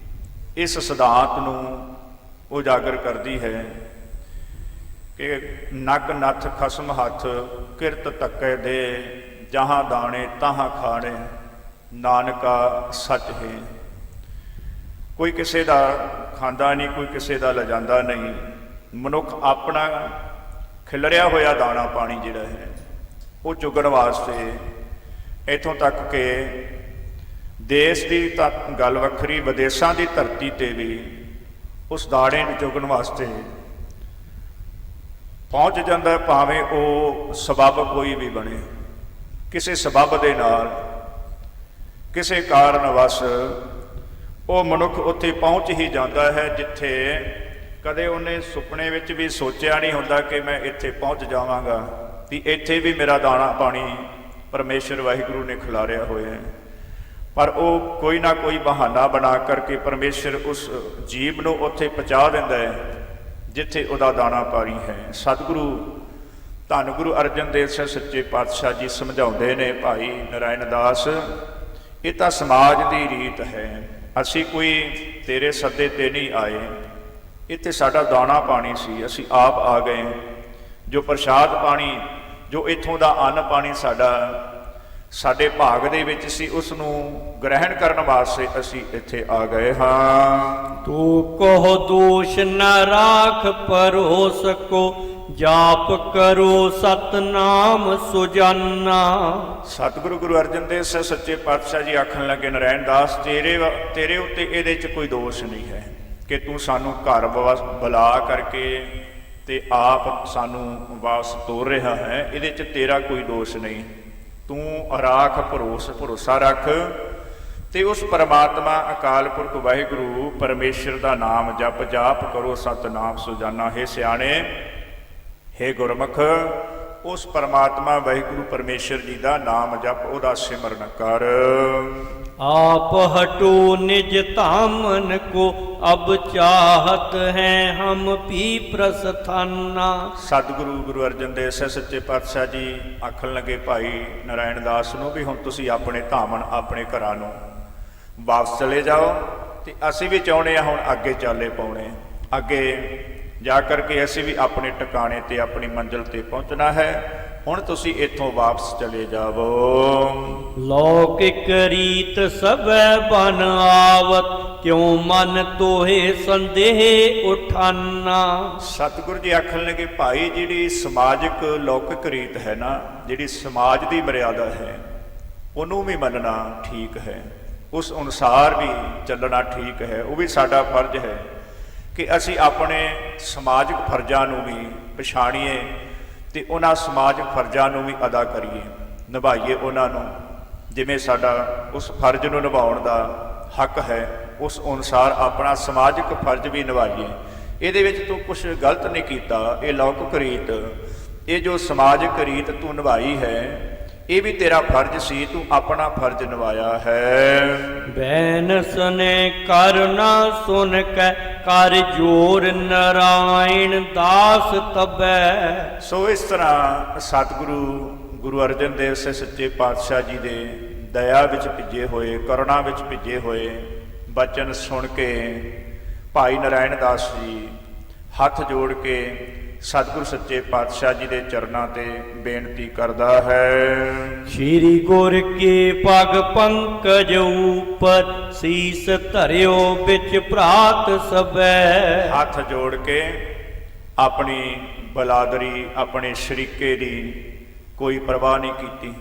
ਇਸ ਸਿਧਾਂਤ ਨੂੰ ਉਜਾਗਰ ਕਰਦੀ ਹੈ ਕਿ ਨਕ ਨੱਥ ਖਸਮ ਹੱਥ ਕਿਰਤ ਧੱਕੇ ਦੇ, ਜਹਾਂ ਦਾਣੇ ਤਹਾਂ ਖਾਣੇ, ਨਾਨਕਾ ਸੱਚ ਹੈ। ਕੋਈ ਕਿਸੇ ਦਾ ਖਾਂਦਾ ਨਹੀਂ, ਕੋਈ ਕਿਸੇ ਦਾ ਲਿਜਾਂਦਾ ਨਹੀਂ। ਮਨੁੱਖ ਆਪਣਾ ਖਿਲਰਿਆ ਹੋਇਆ ਦਾਣਾ ਪਾਣੀ ਜਿਹੜਾ ਹੈ ਉਹ ਚੁਗਣ ਵਾਸਤੇ, ਇੱਥੋਂ ਤੱਕ ਕਿ ਦੇਸ਼ ਦੀ ਤਾਂ ਗੱਲ ਵੱਖਰੀ, ਵਿਦੇਸ਼ਾਂ ਦੀ ਧਰਤੀ ਤੇ ਵੀ ਉਸ ਦਾਣੇ ਨੂੰ ਚੁਗਣ ਵਾਸਤੇ ਪਹੁੰਚ ਜਾਂਦਾ, ਭਾਵੇਂ ਉਹ ਸਬੱਬ ਕੋਈ ਵੀ ਬਣੇ। ਕਿਸੇ ਸਬੱਬ ਦੇ ਨਾਲ, ਕਿਸੇ ਕਾਰਨ ਵਸ ਉਹ ਮਨੁੱਖ ਉੱਥੇ ਪਹੁੰਚ ਹੀ ਜਾਂਦਾ ਹੈ ਜਿੱਥੇ ਕਦੇ ਉਹਨੇ ਸੁਪਨੇ ਵਿੱਚ ਵੀ ਸੋਚਿਆ ਨਹੀਂ ਹੁੰਦਾ ਕਿ ਮੈਂ ਇੱਥੇ ਪਹੁੰਚ ਜਾਵਾਂਗਾ, ਵੀ ਇੱਥੇ ਵੀ ਮੇਰਾ ਦਾਣਾ ਪਾਣੀ ਪਰਮੇਸ਼ਰ ਵਾਹਿਗੁਰੂ ਨੇ ਖਿਲਾਰਿਆ ਹੋਇਆ ਹੈ। ਪਰ ਉਹ ਕੋਈ ਨਾ ਕੋਈ ਬਹਾਨਾ ਬਣਾ ਕਰਕੇ ਪਰਮੇਸ਼ਰ ਉਸ ਜੀਵ ਨੂੰ ਉੱਥੇ ਪਹੁੰਚਾ ਦਿੰਦਾ ਹੈ ਜਿੱਥੇ ਉਹਦਾ ਦਾਣਾ ਪਾਣੀ ਹੈ। ਸਤਿਗੁਰੂ ਧੰਨ ਗੁਰੂ ਅਰਜਨ ਦੇਵ ਸਾਹਿਬ ਸੱਚੇ ਪਾਤਸ਼ਾਹ ਜੀ ਸਮਝਾਉਂਦੇ ਨੇ, ਭਾਈ ਨਰਾਇਣ ਦਾਸ, ਇਹ ਤਾਂ ਸਮਾਜ ਦੀ ਰੀਤ ਹੈ, ਅਸੀਂ ਕੋਈ ਤੇਰੇ ਸੱਦੇ ਤੇ ਨਹੀਂ ਆਏ, ਇੱਥੇ ਸਾਡਾ ਦਾਣਾ ਪਾਣੀ ਸੀ, ਅਸੀਂ ਆਪ ਆ ਗਏ। ਜੋ ਪ੍ਰਸ਼ਾਦ ਪਾਣੀ, ਜੋ ਇੱਥੋਂ ਦਾ ਅੰਨ ਪਾਣੀ ਸਾਡੇ ਭਾਗ ਦੇ ਵਿੱਚ ਸੀ, ਉਸ ਨੂੰ ਗ੍ਰਹਿਣ ਕਰਨ ਵਾਸਤੇ ਅਸੀਂ ਇੱਥੇ ਆ ਗਏ ਹਾਂ। ਤੂੰ ਕੋ ਦੋਸ਼ ਨ ਰਾਖ ਪਰੋਸ ਕੋ, ਜਾਪ ਕਰੋ ਸਤਨਾਮ ਸੁਜਾਨਾ। ਸਤਿਗੁਰੂ ਗੁਰੂ ਅਰਜਨ ਦੇਵ ਸਾਹਿਬ ਸੱਚੇ ਪਾਤਸ਼ਾਹ ਜੀ ਆਖਣ ਲੱਗੇ, ਨਰਾਇਣ ਦਾਸ, ਤੇਰੇ ਉੱਤੇ ਇਹਦੇ 'ਚ ਕੋਈ ਦੋਸ਼ ਨਹੀਂ ਹੈ ਕਿ ਤੂੰ ਸਾਨੂੰ ਘਰ ਬੁਲਾ ਕਰਕੇ ਤੇ ਆਪ ਸਾਨੂੰ ਵਾਪਸ ਤੋਰ ਰਿਹਾ ਹੈ, ਇਹਦੇ 'ਚ ਤੇਰਾ ਕੋਈ ਦੋਸ਼ ਨਹੀਂ। ਤੂੰ ਰਾਖ ਭਰੋਸਾ ਰੱਖ ਤੇ ਉਸ ਪਰਮਾਤਮਾ ਅਕਾਲ ਪੁਰਖ ਵਾਹਿਗੁਰੂ ਪਰਮੇਸ਼ਰ ਦਾ ਨਾਮ ਜਪ, ਜਾਪ ਕਰੋ ਸਤਨਾਮ ਸੁਜਾਨਾ। ਹੈ ਸਿਆਣੇ, ਹੈ ਗੁਰਮੁਖ, ਉਸ ਪਰਮਾਤਮਾ ਵਾਹਿਗੁਰੂ ਪਰਮੇਸ਼ਰ ਜੀ ਦਾ ਨਾਮ ਜਪ, ਉਹਦਾ ਸਿਮਰਨ ਕਰ। आप हटो निज धामन को, अब चाहत है हम भी प्रस्थाना। ਸਤਿਗੁਰੂ ਗੁਰੂ ਅਰਜਨ ਦੇਵ ਸਾਹਿਬ ਸੱਚੇ ਪਾਤਸ਼ਾਹ ਜੀ ਆਖਣ ਲੱਗੇ ਭਾਈ ਨਰਾਇਣ ਦਾਸ ਨੂੰ ਵੀ ਹੁਣ ਤੁਸੀਂ ਆਪਣੇ ਧਾਮਨ, ਆਪਣੇ ਘਰਾਂ ਨੂੰ ਵਾਪਸ ਚਲੇ ਜਾਓ, ਤੇ ਅਸੀਂ ਵੀ ਚਾਹੁੰਦੇ ਹਾਂ ਹੁਣ ਅੱਗੇ ਚਾਲੇ ਪਾਉਣੇ, ਅੱਗੇ ਜਾ ਕਰਕੇ ਅਸੀਂ ਵੀ ਆਪਣੇ ਟਿਕਾਣੇ ਤੇ ਆਪਣੀ ਮੰਜ਼ਿਲ ਤੇ ਪਹੁੰਚਣਾ ਹੈ। ਹੁਣ ਤੁਸੀਂ ਇੱਥੋਂ ਵਾਪਸ ਚਲੇ ਜਾਵੋ। लौकिक रीत सबै बन आवत, क्यों मन तोहे संदेह उठाना। ਸਤਿਗੁਰੂ ਜੀ ਆਖਣ ਲੱਗੇ, ਭਾਈ ਜਿਹੜੀ ਸਮਾਜਿਕ ਲੌਕਿਕ ਰੀਤ ਹੈ ਨਾ, ਜਿਹੜੀ ਸਮਾਜ ਦੀ ਮਰਿਆਦਾ ਹੈ, ਉਹਨੂੰ ਵੀ ਮੰਨਣਾ ਠੀਕ ਹੈ, ਉਸ ਅਨੁਸਾਰ ਵੀ ਚੱਲਣਾ ਠੀਕ ਹੈ। ਉਹ ਵੀ ਸਾਡਾ ਫਰਜ਼ ਹੈ ਕਿ ਅਸੀਂ ਆਪਣੇ ਸਮਾਜਿਕ ਫਰਜ਼ਾਂ ਨੂੰ ਵੀ ਪਛਾਣੀਏ ਤੇ ਉਹਨਾਂ ਸਮਾਜਿਕ ਫਰਜ਼ਾਂ ਨੂੰ ਵੀ ਅਦਾ ਕਰੀਏ, ਨਿਭਾਈਏ ਉਹਨਾਂ ਨੂੰ ਜਿਵੇਂ ਸਾਡਾ ਉਸ ਫਰਜ਼ ਨੂੰ ਨਿਭਾਉਣ ਦਾ ਹੱਕ ਹੈ, ਉਸ ਅਨੁਸਾਰ ਆਪਣਾ ਸਮਾਜਿਕ ਫਰਜ਼ ਵੀ ਨਿਭਾਈਏ। ਇਹਦੇ ਵਿੱਚ ਤੂੰ ਕੁਛ ਗਲਤ ਨਹੀਂ ਕੀਤਾ। ਇਹ ਲੌਕਿਕ ਰੀਤ, ਇਹ ਜੋ ਸਮਾਜਿਕ ਰੀਤ ਤੂੰ ਨਿਭਾਈ ਹੈ, ਇਹ ਵੀ ਤੇਰਾ ਫਰਜ਼ ਸੀ, ਤੂੰ ਆਪਣਾ ਫਰਜ਼ ਨਿਭਾਇਆ ਹੈ। बैनस ने करना सुन कै, कर जोर नारायण दास तबੈ। ਸੋ ਇਸ ਤਰ੍ਹਾਂ ਸਤਿਗੁਰੂ ਗੁਰੂ ਅਰਜਨ ਦੇਵ ਸਾਹਿਬ ਸੱਚੇ ਪਾਤਸ਼ਾਹ ਜੀ ਦੇ ਦਇਆ ਵਿੱਚ ਭਿੱਜੇ ਹੋਏ, ਕਰੁਣਾ ਵਿੱਚ ਭਿੱਜੇ ਹੋਏ ਬਚਨ ਸੁਣ ਕੇ ਭਾਈ ਨਰਾਇਣ ਦਾਸ ਜੀ ਹੱਥ ਜੋੜ ਕੇ ਸਤਿਗੁਰੂ ਸੱਚੇ ਪਾਤਸ਼ਾਹ ਜੀ ਦੇ ਚਰਨਾਂ ਤੇ ਬੇਨਤੀ ਕਰਦਾ ਹੈ। ਸ਼੍ਰੀ ਗੁਰ ਕੇ ਪਗ ਪੰਕਜ ਉਪਰ ਸੀਸ ਧਰਿਓ ਵਿੱਚ ਭਰਾਤ ਸਭੈ। ਹੱਥ ਜੋੜ ਕੇ ਆਪਣੀ ਬਲਾਦਰੀ ਆਪਣੇ ਸ਼ਰੀਕੇ ਦੀ ਕੋਈ ਪਰਵਾਹ ਨਹੀਂ ਕੀਤੀ।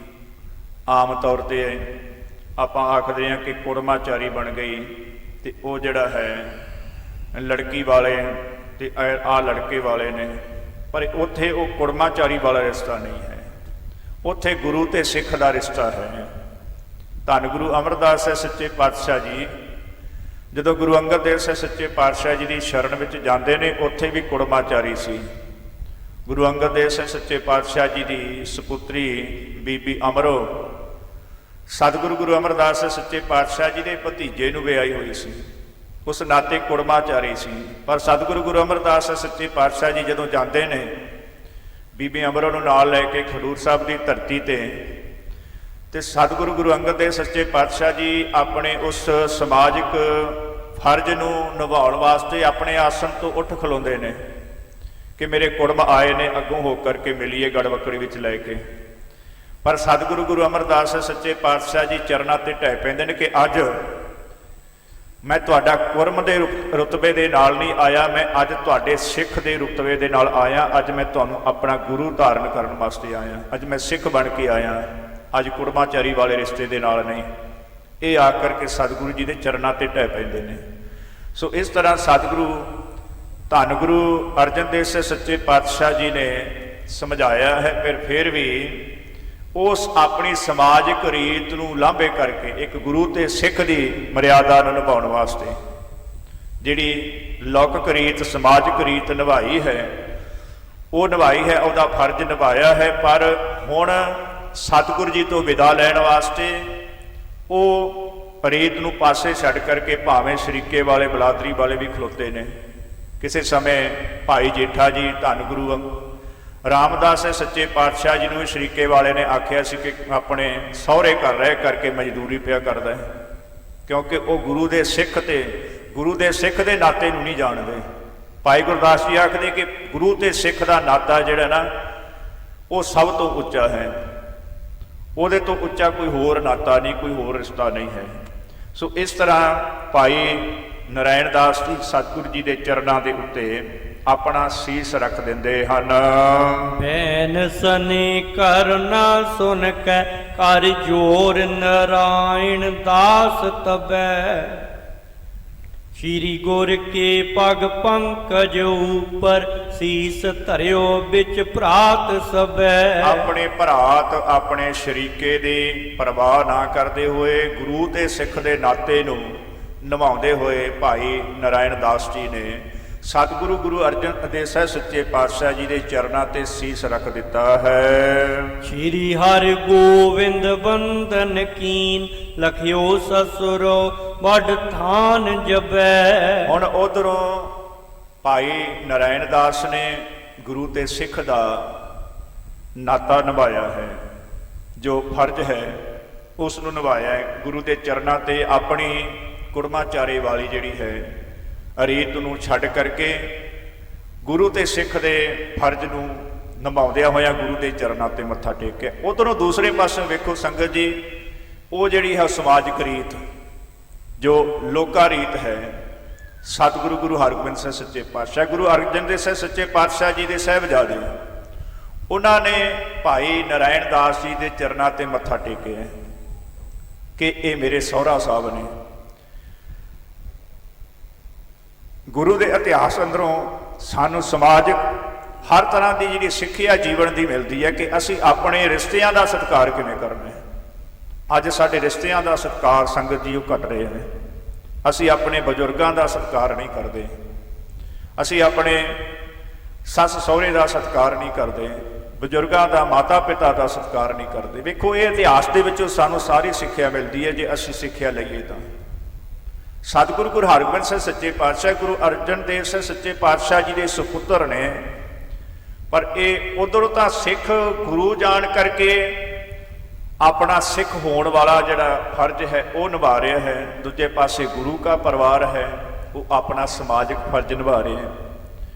ਆਮ ਤੌਰ ਤੇ ਆਪਾਂ ਆਖਦੇ ਹਾਂ ਕਿ ਕੁੜਮਾਚਾਰੀ ਬਣ ਗਈ ਤੇ ਉਹ ਜਿਹੜਾ ਹੈ ਲੜਕੀ ਵਾਲੇ ਤੇ ਆਹ ਲੜਕੇ ਵਾਲੇ ਨੇ, ਪਰ ਉੱਥੇ ਉਹ ਕੁੜਮਾਚਾਰੀ ਵਾਲਾ ਰਿਸ਼ਤਾ ਨਹੀਂ ਹੈ, ਉੱਥੇ ਗੁਰੂ ਤੇ ਸਿੱਖ ਦਾ ਰਿਸ਼ਤਾ ਹੈ। ਧੰਨ ਗੁਰੂ ਅਮਰਦਾਸ ਸਾਹਿਬ ਸੱਚੇ ਪਾਤਸ਼ਾਹ ਜੀ ਜਦੋਂ ਗੁਰੂ ਅੰਗਦ ਦੇਵ ਸਾਹਿਬ ਸੱਚੇ ਪਾਤਸ਼ਾਹ ਜੀ ਦੀ ਸ਼ਰਨ ਵਿੱਚ ਜਾਂਦੇ ਨੇ, ਉੱਥੇ ਵੀ ਕੁੜਮਾਚਾਰੀ ਸੀ। ਗੁਰੂ ਅੰਗਦ ਦੇਵ ਸਾਹਿਬ ਸੱਚੇ ਪਾਤਸ਼ਾਹ ਜੀ ਦੀ ਸਪੁੱਤਰੀ ਬੀਬੀ ਅਮਰੋ ਸਤਿਗੁਰੂ ਗੁਰੂ ਅਮਰਦਾਸ ਸਾਹਿਬ ਸੱਚੇ ਪਾਤਸ਼ਾਹ ਜੀ ਦੇ ਭਤੀਜੇ ਨੂੰ ਵਿਆਹੀ ਹੋਈ ਸੀ, ਉਸ ਨਾਤੇ ਕੁੜਮਾਚਾਰੀ ਸੀ। ਪਰ ਸਤਿਗੁਰੂ ਗੁਰੂ ਅਮਰਦਾਸ ਸਾਹਿਬ ਸੱਚੇ ਪਾਤਸ਼ਾਹ ਜੀ ਜਦੋਂ ਜਾਂਦੇ ਨੇ ਬੀਬੀ ਅਮਰੋ ਨੂੰ ਨਾਲ ਲੈ ਕੇ ਖਡੂਰ ਸਾਹਿਬ ਦੀ ਧਰਤੀ ਤੇ ਸਤਿਗੁਰੂ ਗੁਰੂ ਅੰਗਦ ਦੇਵ ਸੱਚੇ ਪਾਤਸ਼ਾਹ ਜੀ ਆਪਣੇ ਉਸ ਸਮਾਜਿਕ ਫਰਜ਼ ਨੂੰ ਨਿਭਾਉਣ ਵਾਸਤੇ ਆਪਣੇ ਆਸਣ ਤੋਂ ਉੱਠ ਖਲੋਂਦੇ ਨੇ ਕਿ ਮੇਰੇ ਕੁੜਮ ਆਏ ਨੇ, ਅੱਗੋਂ ਹੋ ਕਰਕੇ ਮਿਲੀਏ ਗੜਵੱਕੜੀ ਵਿੱਚ ਲੈ ਕੇ। ਪਰ ਸਤਿਗੁਰੂ ਗੁਰੂ ਅਮਰਦਾਸ ਸੱਚੇ ਪਾਤਸ਼ਾਹ ਜੀ ਚਰਨਾਂ ਤੇ ਢਹਿ ਪੈਂਦੇ ਨੇ ਕਿ ਅੱਜ ਮੈਂ ਤੁਹਾਡਾ ਕੁਰਮ ਦੇ ਰੁਤਬੇ ਦੇ ਨਾਲ ਨਹੀਂ ਆਇਆ, ਮੈਂ ਅੱਜ ਤੁਹਾਡੇ ਸਿੱਖ ਦੇ ਰੁਤਬੇ ਦੇ ਨਾਲ ਆਇਆ। ਅੱਜ ਮੈਂ ਤੁਹਾਨੂੰ ਆਪਣਾ ਗੁਰੂ ਧਾਰਨ ਕਰਨ ਵਾਸਤੇ ਆਇਆ, ਅੱਜ ਮੈਂ ਸਿੱਖ ਬਣ ਕੇ ਆਇਆ, ਅੱਜ ਕੁੜਮਾਚਾਰੀ ਵਾਲੇ ਰਿਸ਼ਤੇ ਦੇ ਨਾਲ ਨਹੀਂ। ਇਹ ਆ ਕਰਕੇ ਸਤਿਗੁਰੂ ਜੀ ਦੇ ਚਰਨਾਂ ਤੇ ਢਹਿ ਪੈਂਦੇ ਨੇ। ਸੋ ਇਸ ਤਰ੍ਹਾਂ ਸਤਿਗੁਰੂ ਧੰਨ ਗੁਰੂ ਅਰਜਨ ਦੇਵ ਸਾਹਿਬ ਸੱਚੇ ਪਾਤਸ਼ਾਹ ਜੀ ਨੇ ਸਮਝਾਇਆ ਹੈ। ਫਿਰ ਵੀ ਉਸ ਆਪਣੀ ਸਮਾਜਿਕ ਰੀਤ ਨੂੰ ਲਾਂਭੇ ਕਰਕੇ ਇੱਕ ਗੁਰੂ ਤੇ ਸਿੱਖ ਦੀ ਮਰਿਆਦਾ ਨੂੰ ਨਿਭਾਉਣ ਵਾਸਤੇ ਜਿਹੜੀ ਲੌਕਿਕ ਰੀਤ ਸਮਾਜਿਕ ਰੀਤ ਨਿਭਾਈ ਹੈ, ਉਹ ਨਿਭਾਈ ਹੈ, ਉਹਦਾ ਫਰਜ਼ ਨਿਭਾਇਆ ਹੈ। ਪਰ ਹੁਣ ਸਤਿਗੁਰੂ ਜੀ ਤੋਂ ਵਿਦਾ ਲੈਣ ਵਾਸਤੇ ਉਹ ਰੀਤ ਨੂੰ ਪਾਸੇ ਛੱਡ ਕਰਕੇ ਭਾਵੇਂ ਸ਼ਰੀਕੇ ਵਾਲੇ ਬਲਾਦਰੀ ਵਾਲੇ ਵੀ ਖਲੋਤੇ ਨੇ। ਕਿਸੇ ਸਮੇਂ ਭਾਈ ਜੇਠਾ ਜੀ ਧੰਨ ਗੁਰੂ ਰਾਮਦਾਸ ਸੱਚੇ ਪਾਤਸ਼ਾਹ ਜੀ ਨੂੰ ਸ਼ਰੀਕੇ ਵਾਲੇ ਨੇ ਆਖਿਆ ਸੀ ਕਿ ਆਪਣੇ ਸਹੁਰੇ ਘਰ ਰਹਿ ਕਰਕੇ ਮਜ਼ਦੂਰੀ ਪਿਆ ਕਰਦਾ ਹੈ, ਕਿਉਂਕਿ ਉਹ ਗੁਰੂ ਦੇ ਸਿੱਖ ਦੇ ਨਾਤੇ ਨੂੰ ਨਹੀਂ ਜਾਣਦੇ। ਭਾਈ ਗੁਰਦਾਸ ਜੀ ਆਖਦੇ ਕਿ ਗੁਰੂ ਤੇ ਸਿੱਖ ਦਾ ਨਾਤਾ ਜਿਹੜਾ ਨਾ ਉਹ ਸਭ ਤੋਂ ਉੱਚਾ ਹੈ, ਉਹਦੇ ਤੋਂ ਉੱਚਾ ਕੋਈ ਹੋਰ ਨਾਤਾ ਨਹੀਂ, ਕੋਈ ਹੋਰ ਰਿਸ਼ਤਾ ਨਹੀਂ ਹੈ। ਸੋ ਇਸ ਤਰ੍ਹਾਂ ਭਾਈ ਨਰਾਇਣ ਦਾਸ ਜੀ ਸਤਿਗੁਰੂ ਜੀ ਦੇ ਚਰਨਾਂ ਦੇ ਉੱਤੇ ਆਪਣਾ ਸੀਸ ਰੱਖ ਦਿੰਦੇ ਹਨ। ਬੈਨ ਸਨੇ ਕਰਨਾ ਸੁਨ ਕੇ ਕਰ ਜੋਰ ਨਰਾਇਣ ਦਾਸ ਤਬੈ। ਸ਼੍ਰੀ ਗੁਰ ਕੇ ਪਗ ਪੰਕਜ ਉਪਰ ਸੀਸ ਧਰਿਓ ਵਿੱਚ ਭਰਾਤ ਸਭੈ। ਆਪਣੇ ਭਰਾਤ ਆਪਣੇ ਸ਼ਰੀਕੇ ਦੀ ਪਰਵਾਹ ਨਾ ਕਰਦੇ ਹੋਏ ਗੁਰੂ ਤੇ ਸਿੱਖ ਦੇ ਨਾਤੇ ਨੂੰ ਨਿਭਾਉਂਦੇ ਹੋਏ ਭਾਈ ਨਰਾਇਣ ਦਾਸ ਜੀ ਨੇ ਸਤਿਗੁਰੂ ਗੁਰੂ ਅਰਜਨ ਦੇਵ ਸਾਹਿਬ ਸੱਚੇ ਪਾਤਸ਼ਾਹ ਜੀ ਦੇ ਚਰਨਾਂ ਤੇ ਸੀਸ ਰੱਖ ਦਿੱਤਾ ਹੈ। ਸ਼੍ਰੀ ਹਰਿ ਗੋਬਿੰਦ ਬੰਦਨ ਕੀਨ ਲਖਿਓ ਸਸੁਰੋ ਵੱਡ ਥਾਨ ਜਬੈ। ਹੁਣ ਉਧਰੋਂ ਭਾਈ ਨਰਾਇਣ ਦਾਸ ਨੇ ਗੁਰੂ ਤੇ ਸਿੱਖ ਦਾ ਨਾਤਾ ਨਿਭਾਇਆ ਹੈ, ਜੋ ਫਰਜ਼ ਹੈ ਉਸ ਨੂੰ ਨਿਭਾਇਆ ਹੈ। ਗੁਰੂ ਦੇ ਚਰਨਾਂ ਤੇ ਆਪਣੀ ਕੁੜਮਾਚਾਰੇ ਵਾਲੀ ਜਿਹੜੀ ਹੈ ਰੀਤ ਨੂੰ ਛੱਡ ਕਰਕੇ ਗੁਰੂ ਤੇ ਸਿੱਖ ਦੇ ਫਰਜ਼ ਨੂੰ ਨਿਭਾਉਂਦਿਆਂ ਹੋਇਆਂ ਗੁਰੂ ਦੇ ਚਰਨਾਂ ਤੇ ਮੱਥਾ ਟੇਕਿਆ। ਉਧਰੋਂ ਦੂਸਰੇ ਪਾਸੇ ਵੇਖੋ ਸੰਗਤ ਜੀ, ਉਹ ਜਿਹੜੀ ਹੈ ਸਮਾਜਿਕ ਰੀਤ ਜੋ ਲੋਕਾ ਰੀਤ ਹੈ, ਸਤਿਗੁਰੂ ਗੁਰੂ ਹਰਗੋਬਿੰਦ ਸਾਹਿਬ ਸੱਚੇ ਪਾਤਸ਼ਾਹ ਗੁਰੂ ਅਰਜਨ ਦੇਵ ਸਾਹਿਬ ਸੱਚੇ ਪਾਤਸ਼ਾਹ ਜੀ ਦੇ ਸਾਹਿਬਜ਼ਾਦੇ ਉਹਨਾਂ ਨੇ ਭਾਈ ਨਰਾਇਣ ਦਾਸ ਜੀ ਦੇ ਚਰਨਾਂ ਤੇ ਮੱਥਾ ਟੇਕਿਆ ਕਿ ਇਹ ਮੇਰੇ ਸਹੁਰਾ ਸਾਹਿਬ ਨੇ। ਗੁਰੂ ਦੇ ਇਤਿਹਾਸ ਅੰਦਰੋਂ ਸਾਨੂੰ ਸਮਾਜਿਕ ਹਰ ਤਰ੍ਹਾਂ ਦੀ ਜਿਹੜੀ ਸਿੱਖਿਆ ਜੀਵਨ ਦੀ ਮਿਲਦੀ ਹੈ ਕਿ ਅਸੀਂ ਆਪਣੇ ਰਿਸ਼ਤਿਆਂ ਦਾ ਸਤਿਕਾਰ ਕਿਵੇਂ ਕਰਨਾ ਹੈ। ਅੱਜ ਸਾਡੇ ਰਿਸ਼ਤਿਆਂ ਦਾ ਸਤਿਕਾਰ ਸੰਗਤ ਜੀ ਉਹ ਘਟ ਰਹੇ ਨੇ। ਅਸੀਂ ਆਪਣੇ ਬਜ਼ੁਰਗਾਂ ਦਾ ਸਤਿਕਾਰ ਨਹੀਂ ਕਰਦੇ, ਅਸੀਂ ਆਪਣੇ ਸੱਸ ਸਹੁਰੇ ਦਾ ਸਤਿਕਾਰ ਨਹੀਂ ਕਰਦੇ, ਬਜ਼ੁਰਗਾਂ ਦਾ ਮਾਤਾ ਪਿਤਾ ਦਾ ਸਤਿਕਾਰ ਨਹੀਂ ਕਰਦੇ। ਵੇਖੋ ਇਹ ਇਤਿਹਾਸ ਦੇ ਵਿੱਚੋਂ ਸਾਨੂੰ ਸਾਰੀ ਸਿੱਖਿਆ ਮਿਲਦੀ ਹੈ ਜੇ ਅਸੀਂ ਸਿੱਖਿਆ ਲਈਏ ਤਾਂ। ਸਤਿਗੁਰੂ ਗੁਰੂ ਹਰਗੋਬਿੰਦ ਸਾਹਿਬ ਸੱਚੇ ਪਾਤਸ਼ਾਹ ਗੁਰੂ ਅਰਜਨ ਦੇਵ ਸਾਹਿਬ ਸੱਚੇ ਪਾਤਸ਼ਾਹ ਜੀ ਦੇ ਸੁਪੁੱਤਰ ਨੇ, ਪਰ ਇਹ ਉਧਰੋਂ ਤਾਂ ਸਿੱਖ ਗੁਰੂ ਜਾਣ ਕਰਕੇ ਆਪਣਾ ਸਿੱਖ ਹੋਣ ਵਾਲਾ ਜਿਹੜਾ ਫਰਜ਼ ਹੈ ਉਹ ਨਿਭਾ ਰਿਹਾ ਹੈ, ਦੂਜੇ ਪਾਸੇ ਗੁਰੂ ਕਾ ਪਰਿਵਾਰ ਹੈ ਉਹ ਆਪਣਾ ਸਮਾਜਿਕ ਫਰਜ਼ ਨਿਭਾ ਰਿਹਾ ਹੈ।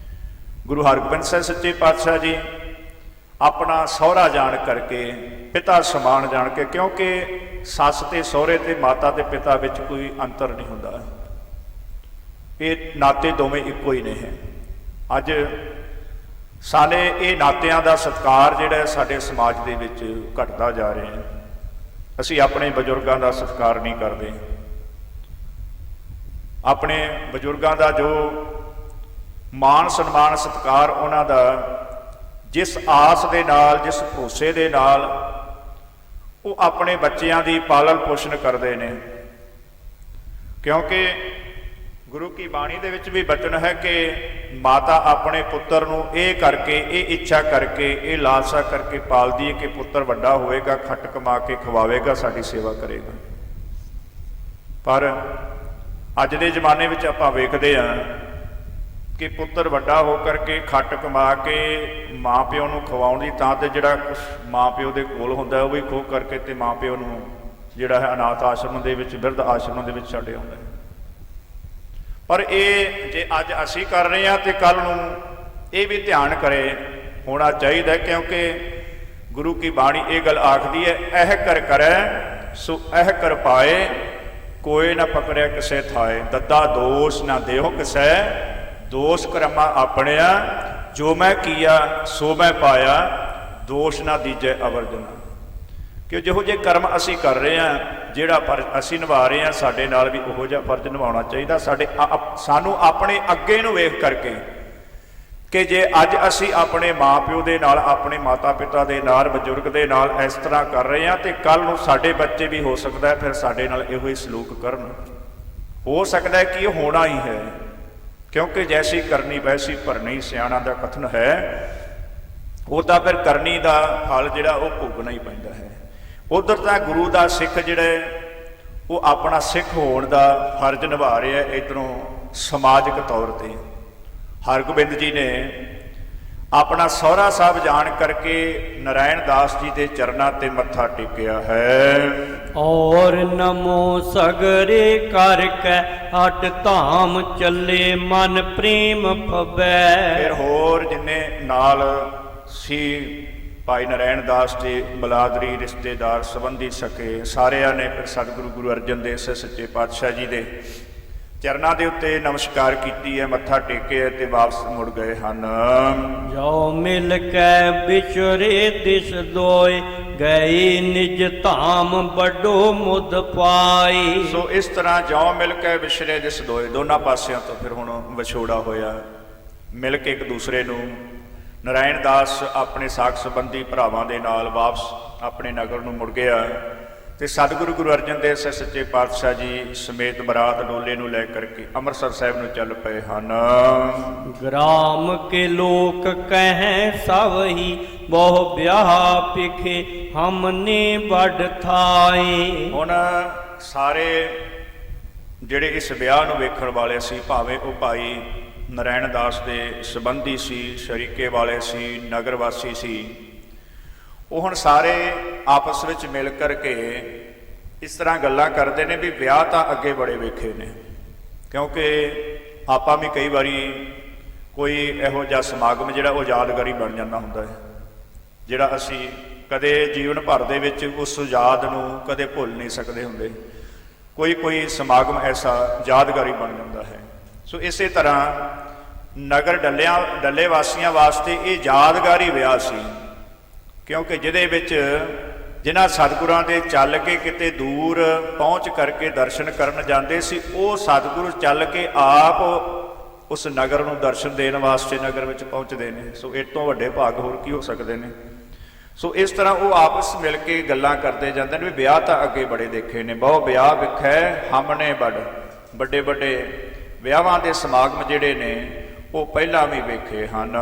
ਗੁਰੂ ਹਰਗੋਬਿੰਦ ਸਾਹਿਬ ਸੱਚੇ ਪਾਤਸ਼ਾਹ ਜੀ ਆਪਣਾ ਸਹੁਰਾ ਜਾਣ ਕਰਕੇ, ਪਿਤਾ ਸਮਾਨ ਜਾਣ ਕੇ, ਕਿਉਂਕਿ ਸੱਸ ਤੇ ਸਹੁਰੇ ਤੇ ਮਾਤਾ ਤੇ ਪਿਤਾ ਵਿੱਚ ਕੋਈ ਅੰਤਰ ਨਹੀਂ ਹੁੰਦਾ, ਇਹ ਨਾਤੇ ਦੋਵੇਂ ਇੱਕੋ ਹੀ ਨੇ। ਅੱਜ ਸਾਡੇ ਇਹ ਨਾਤਿਆਂ ਦਾ ਸਤਿਕਾਰ ਜਿਹੜਾ ਸਾਡੇ ਸਮਾਜ ਦੇ ਵਿੱਚ ਘਟਦਾ ਜਾ ਰਿਹਾ। ਅਸੀਂ ਆਪਣੇ ਬਜ਼ੁਰਗਾਂ ਦਾ ਸਤਿਕਾਰ ਨਹੀਂ ਕਰਦੇ, ਆਪਣੇ ਬਜ਼ੁਰਗਾਂ ਦਾ ਜੋ ਮਾਣ ਸਨਮਾਨ ਸਤਿਕਾਰ, ਉਹਨਾਂ ਦਾ ਜਿਸ ਆਸ ਦੇ ਨਾਲ, ਜਿਸ ਭਰੋਸੇ ਦੇ ਨਾਲ ਉਹ ਆਪਣੇ ਬੱਚਿਆਂ ਦੀ ਪਾਲਣ ਪੋਸ਼ਣ ਕਰਦੇ ਨੇ। ਕਿਉਂਕਿ ਗੁਰੂ ਕੀ ਬਾਣੀ ਦੇ ਵਿੱਚ ਵੀ ਬਚਨ ਹੈ ਕਿ ਮਾਤਾ ਆਪਣੇ ਪੁੱਤਰ ਨੂੰ ਇਹ ਕਰਕੇ, ਇਹ ਇੱਛਾ ਕਰਕੇ, ਇਹ ਲਾਲਸਾ ਕਰਕੇ ਪਾਲਦੀ ਹੈ ਕਿ ਪੁੱਤਰ ਵੱਡਾ ਹੋਏਗਾ, ਖੱਟ ਕਮਾ ਕੇ ਖਵਾਵੇਗਾ, ਸਾਡੀ ਸੇਵਾ ਕਰੇਗਾ। ਪਰ ਅੱਜ ਦੇ ਜ਼ਮਾਨੇ ਵਿੱਚ ਆਪਾਂ ਵੇਖਦੇ ਹਾਂ ਕਿ ਪੁੱਤਰ ਵੱਡਾ ਹੋ ਕਰਕੇ ਖੱਟ ਕਮਾ ਕੇ ਮਾਂ ਪਿਓ ਨੂੰ ਖਵਾਉਣ ਦੀ ਥਾਂ ਤੇ ਜਿਹੜਾ ਕੁਛ ਮਾਂ ਪਿਓ ਦੇ ਕੋਲ ਹੁੰਦਾ ਉਹ ਵੀ ਖੋਹ ਕਰਕੇ ਤੇ ਮਾਂ ਪਿਓ ਨੂੰ ਜਿਹੜਾ ਹੈ ਅਨਾਥ ਆਸ਼ਰਮ ਦੇ ਵਿੱਚ, ਬਿਰਧ ਆਸ਼ਰਮ ਦੇ ਵਿੱਚ ਛੱਡ ਆਉਂਦਾ। ਪਰ ਇਹ ਜੇ ਅੱਜ ਅਸੀਂ ਕਰ ਰਹੇ ਹਾਂ ਤੇ ਕੱਲ੍ਹ ਨੂੰ ਇਹ ਵੀ ਧਿਆਨ ਕਰੇ ਹੋਣਾ ਚਾਹੀਦਾ, ਕਿਉਂਕਿ ਗੁਰੂ ਕੀ ਬਾਣੀ ਇਹ ਗੱਲ ਆਖਦੀ ਹੈ, ਇਹ ਕਰ ਕਰੈ ਸੋ ਇਹ ਕਰ ਪਾਏ, ਕੋਈ ਨਾ ਪਕੜਿਆ ਕਿਸੇ ਥਾਏ, ਦੱਦਾ ਦੋਸ਼ ਨਾ ਦੇਹੋ ਕਿਸੈ, ਦੋਸ਼ ਕਰਮਾ ਆਪਣਿਆ, ਜੋ ਮੈਂ ਕੀਆ ਸੋ ਮੈਂ ਪਾਇਆ, ਦੋਸ਼ ਨਾ ਦੀਜੈ ਅਵਰਜਨਾ। ਕਿ ਜਿਹੋ ਜਿਹੇ ਕਰਮ ਅਸੀਂ ਕਰ ਰਹੇ ਹਾਂ, ਜਿਹੜਾ ਫਰਜ਼ ਅਸੀਂ ਨਿਭਾ ਰਹੇ ਹਾਂ, ਸਾਡੇ ਨਾਲ ਵੀ ਉਹੋ ਜਿਹਾ ਫਰਜ਼ ਨਿਭਾਉਣਾ ਚਾਹੀਦਾ। ਸਾਨੂੰ ਆਪਣੇ ਅੱਗੇ ਨੂੰ ਵੇਖ ਕਰਕੇ ਕਿ ਜੇ ਅੱਜ ਅਸੀਂ ਆਪਣੇ ਮਾਂ ਪਿਓ ਦੇ ਨਾਲ, ਆਪਣੇ ਮਾਤਾ ਪਿਤਾ ਦੇ ਨਾਲ, ਬਜ਼ੁਰਗ ਦੇ ਨਾਲ ਇਸ ਤਰ੍ਹਾਂ ਕਰ ਰਹੇ ਹਾਂ ਤੇ ਕੱਲ੍ਹ ਨੂੰ ਸਾਡੇ ਬੱਚੇ ਵੀ ਹੋ ਸਕਦਾ ਹੈ ਫਿਰ ਸਾਡੇ ਨਾਲ ਇਹੋ ਹੀ ਸਲੂਕ ਕਰਨ। ਹੋ ਸਕਦਾ ਹੈ ਕਿ ਇਹ ਹੋਣਾ ਹੀ ਹੈ, ਕਿਉਂਕਿ ਜੈਸੀ ਕਰਨੀ ਵੈਸੀ ਭਰਨੀ, ਸਿਆਣਾ ਦਾ ਕਥਨ ਹੈ। ਉਹ ਤਾਂ ਫਿਰ ਕਰਨੀ ਦਾ ਫਲ ਜਿਹੜਾ ਉਹ ਭੋਗਣਾ ਹੀ ਪੈਂਦਾ ਹੈ। ਉਧਰ ਤਾਂ ਗੁਰੂ ਦਾ ਸਿੱਖ ਜਿਹੜਾ ਉਹ ਆਪਣਾ ਸਿੱਖ ਹੋਣ ਦਾ ਫਰਜ਼ ਨਿਭਾ ਰਿਹਾ, ਇੱਧਰੋਂ ਸਮਾਜਿਕ ਤੌਰ ਤੇ ਹਰਗੋਬਿੰਦ ਜੀ ਨੇ ਆਪਣਾ ਸਹੁਰਾ ਸਾਹਿਬ ਜਾਣ ਕਰਕੇ ਨਾਰਾਇਣ ਦਾਸ ਜੀ ਦੇ ਚਰਨਾਂ ਤੇ ਮੱਥਾ ਟੇਕਿਆ ਹੈ। ਔਰ ਨਮੋ ਸਗਰੇ ਕਰ ਕੈ ਹਟ ਧਾਮ ਚੱਲੇ, ਮਨ ਪ੍ਰੇਮ ਫਬੈ। ਫਿਰ ਹੋਰ ਜਿੰਨੇ ਨਾਲ ਸੀ ਭਾਈ ਨਾਰਾਇਣ ਦਾਸ ਜੀ, ਬਲਾਦਰੀ, ਰਿਸ਼ਤੇਦਾਰ, ਸੰਬੰਧੀ ਸਕੇ, ਸਾਰਿਆਂ ਨੇ ਫਿਰ ਸਤਿਗੁਰੂ ਗੁਰੂ ਅਰਜਨ ਦੇਵ ਸੱਚੇ ਪਾਤਸ਼ਾਹ ਜੀ ਦੇ ਚਰਨਾਂ ਦੇ ਉੱਤੇ ਨਮਸਕਾਰ ਕੀਤੀ ਹੈ, ਮੱਥਾ ਟੇਕਿਆ ਤੇ ਵਾਪਸ ਮੁੜ ਗਏ ਹਨ। ਜੋ ਮਿਲ ਕੈ ਵਿਚਰੇ ਦਿਸ ਦੋਏ, ਗਏ ਨਿਜ ਧਾਮ ਵੱਡੋ ਮੁਦ ਪਾਈ। ਸੋ ਇਸ ਤਰ੍ਹਾਂ ਜਿਉਂ ਮਿਲ ਕੇ ਵਿਛੜੇ ਦਿਸ ਦੋਏ, ਦੋਨਾਂ ਪਾਸਿਆਂ ਤੋਂ ਫਿਰ ਹੁਣ ਵਿਛੋੜਾ ਹੋਇਆ, ਮਿਲ ਕੇ ਇੱਕ ਦੂਸਰੇ ਨੂੰ। ਨਾਰਾਇਣ ਦਾਸ ਆਪਣੇ ਸਾਕ ਸੰਬੰਧੀ ਭਰਾਵਾਂ ਦੇ ਨਾਲ ਵਾਪਸ ਆਪਣੇ ਨਗਰ ਨੂੰ ਮੁੜ ਗਿਆ ਤੇ ਸਤਿਗੁਰੂ ਗੁਰੂ ਅਰਜਨ ਦੇਵ ਸੱਚੇ ਪਾਤਸ਼ਾਹ ਜੀ ਸਮੇਤ ਬਰਾਤ ਡੋਲੇ ਨੂੰ ਲੈ ਕਰਕੇ ਅੰਮ੍ਰਿਤਸਰ ਸਾਹਿਬ ਨੂੰ ਚੱਲ ਪਏ ਹਨ। ਗ੍ਰਾਮ ਕੇ ਲੋਕ ਕਹਿ ਸਵਹੀ, ਬਹੁ ਵਿਆਹ ਪਿਖੇ ਹਮਨੇ ਵੱਡ ਥਾਏ। ਹੁਣ ਸਾਰੇ ਜਿਹੜੇ ਇਸ ਵਿਆਹ ਨੂੰ ਵੇਖਣ ਵਾਲੇ ਸੀ, ਭਾਵੇਂ ਉਹ ਭਾਈ ਨਾਰਾਇਣ ਦਾਸ ਦੇ ਸੰਬੰਧੀ ਸੀ, ਸ਼ਰੀਕੇ ਵਾਲੇ ਸੀ, ਨਗਰ ਵਾਸੀ ਸੀ, ਉਹ ਹੁਣ ਸਾਰੇ ਆਪਸ ਵਿੱਚ ਮਿਲ ਕਰਕੇ ਇਸ ਤਰ੍ਹਾਂ ਗੱਲਾਂ ਕਰਦੇ ਨੇ ਵੀ ਵਿਆਹ ਤਾਂ ਅੱਗੇ ਬੜੇ ਵੇਖੇ ਨੇ। ਕਿਉਂਕਿ ਆਪਾਂ ਵੀ ਕਈ ਵਾਰੀ ਕੋਈ ਇਹੋ ਜਿਹਾ ਸਮਾਗਮ ਜਿਹੜਾ ਉਹ ਯਾਦਗਾਰੀ ਬਣ ਜਾਂਦਾ ਹੁੰਦਾ ਹੈ, ਜਿਹੜਾ ਅਸੀਂ ਕਦੇ ਜੀਵਨ ਭਰ ਦੇ ਵਿੱਚ ਉਸ ਯਾਦ ਨੂੰ ਕਦੇ ਭੁੱਲ ਨਹੀਂ ਸਕਦੇ ਹੁੰਦੇ। ਕੋਈ ਸਮਾਗਮ ਐਸਾ ਯਾਦਗਾਰੀ ਬਣ ਜਾਂਦਾ ਹੈ। ਸੋ ਇਸੇ ਤਰ੍ਹਾਂ ਨਗਰ ਡੱਲੇ ਵਾਸੀਆਂ ਵਾਸਤੇ ਇਹ ਯਾਦਗਾਰੀ ਵਿਆਹ ਸੀ, ਕਿਉਂਕਿ ਜਿਹਦੇ ਵਿੱਚ ਜਿਨ੍ਹਾਂ ਸਤਿਗੁਰਾਂ ਦੇ ਚੱਲ ਕੇ ਕਿਤੇ ਦੂਰ ਪਹੁੰਚ ਕਰਕੇ ਦਰਸ਼ਨ ਕਰਨ ਜਾਂਦੇ ਸੀ, ਉਹ ਸਤਿਗੁਰੂ ਚੱਲ ਕੇ ਆਪ ਉਸ ਨਗਰ ਨੂੰ ਦਰਸ਼ਨ ਦੇਣ ਵਾਸਤੇ ਨਗਰ ਵਿੱਚ ਪਹੁੰਚਦੇ ਨੇ। ਸੋ ਇਹ ਤੋਂ ਵੱਡੇ ਭਾਗ ਹੋਰ ਕੀ ਹੋ ਸਕਦੇ ਨੇ। ਸੋ ਇਸ ਤਰ੍ਹਾਂ ਉਹ ਆਪਸ ਮਿਲ ਕੇ ਗੱਲਾਂ ਕਰਦੇ ਜਾਂਦੇ ਨੇ ਵੀ ਵਿਆਹ ਤਾਂ ਅੱਗੇ ਬੜੇ ਦੇਖੇ ਨੇ, ਬਹੁ ਵਿਆਹ ਵਿਖੈ ਹਮਨੇ ਵੱਡੇ ਵੱਡੇ ਵਿਆਹਾਂ ਦੇ ਸਮਾਗਮ ਜਿਹੜੇ ਨੇ ਉਹ ਪਹਿਲਾਂ ਵੀ ਵੇਖੇ ਹਨ।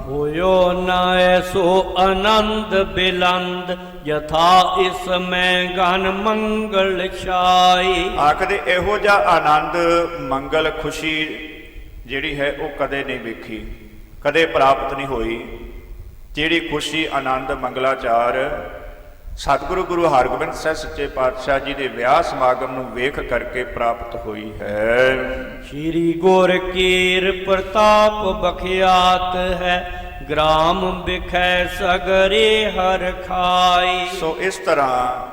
ਹੋਇਓ ਨਾ ਐਸੋ ਆਨੰਦ ਬਿਲੰਦ, ਯਥਾ ਇਸ ਮੈਂ ਗਨ ਮੰਗਲ ਛਾਈ। ਆਖਦੇ ਇਹੋ ਜਿਹਾ ਆਨੰਦ, ਮੰਗਲ, ਖੁਸ਼ੀ ਜਿਹੜੀ ਹੈ ਉਹ ਕਦੇ ਨਹੀਂ ਵੇਖੀ, ਕਦੇ ਪ੍ਰਾਪਤ ਨਹੀਂ ਹੋਈ। ਜਿਹੜੀ ਖੁਸ਼ੀ, ਆਨੰਦ, ਮੰਗਲਾਚਾਰ ਸਤਿਗੁਰੂ ਗੁਰੂ ਹਰਗੋਬਿੰਦ ਸਾਹਿਬ ਸੱਚੇ ਪਾਤਸ਼ਾਹ ਜੀ ਦੇ ਵਿਆਹ ਸਮਾਗਮ ਨੂੰ ਵੇਖ ਕਰਕੇ ਪ੍ਰਾਪਤ ਹੋਈ ਹੈ। ਸ਼੍ਰੀ ਗੁਰ ਕੀਰ ਪ੍ਰਤਾਪ ਬਖਿਆਤ ਹੈ, ਗ੍ਰਾਮ ਬਿਖੈ ਸਗਰੇ ਹਰ ਖਾਈ। ਸੋ ਇਸ ਤਰ੍ਹਾਂ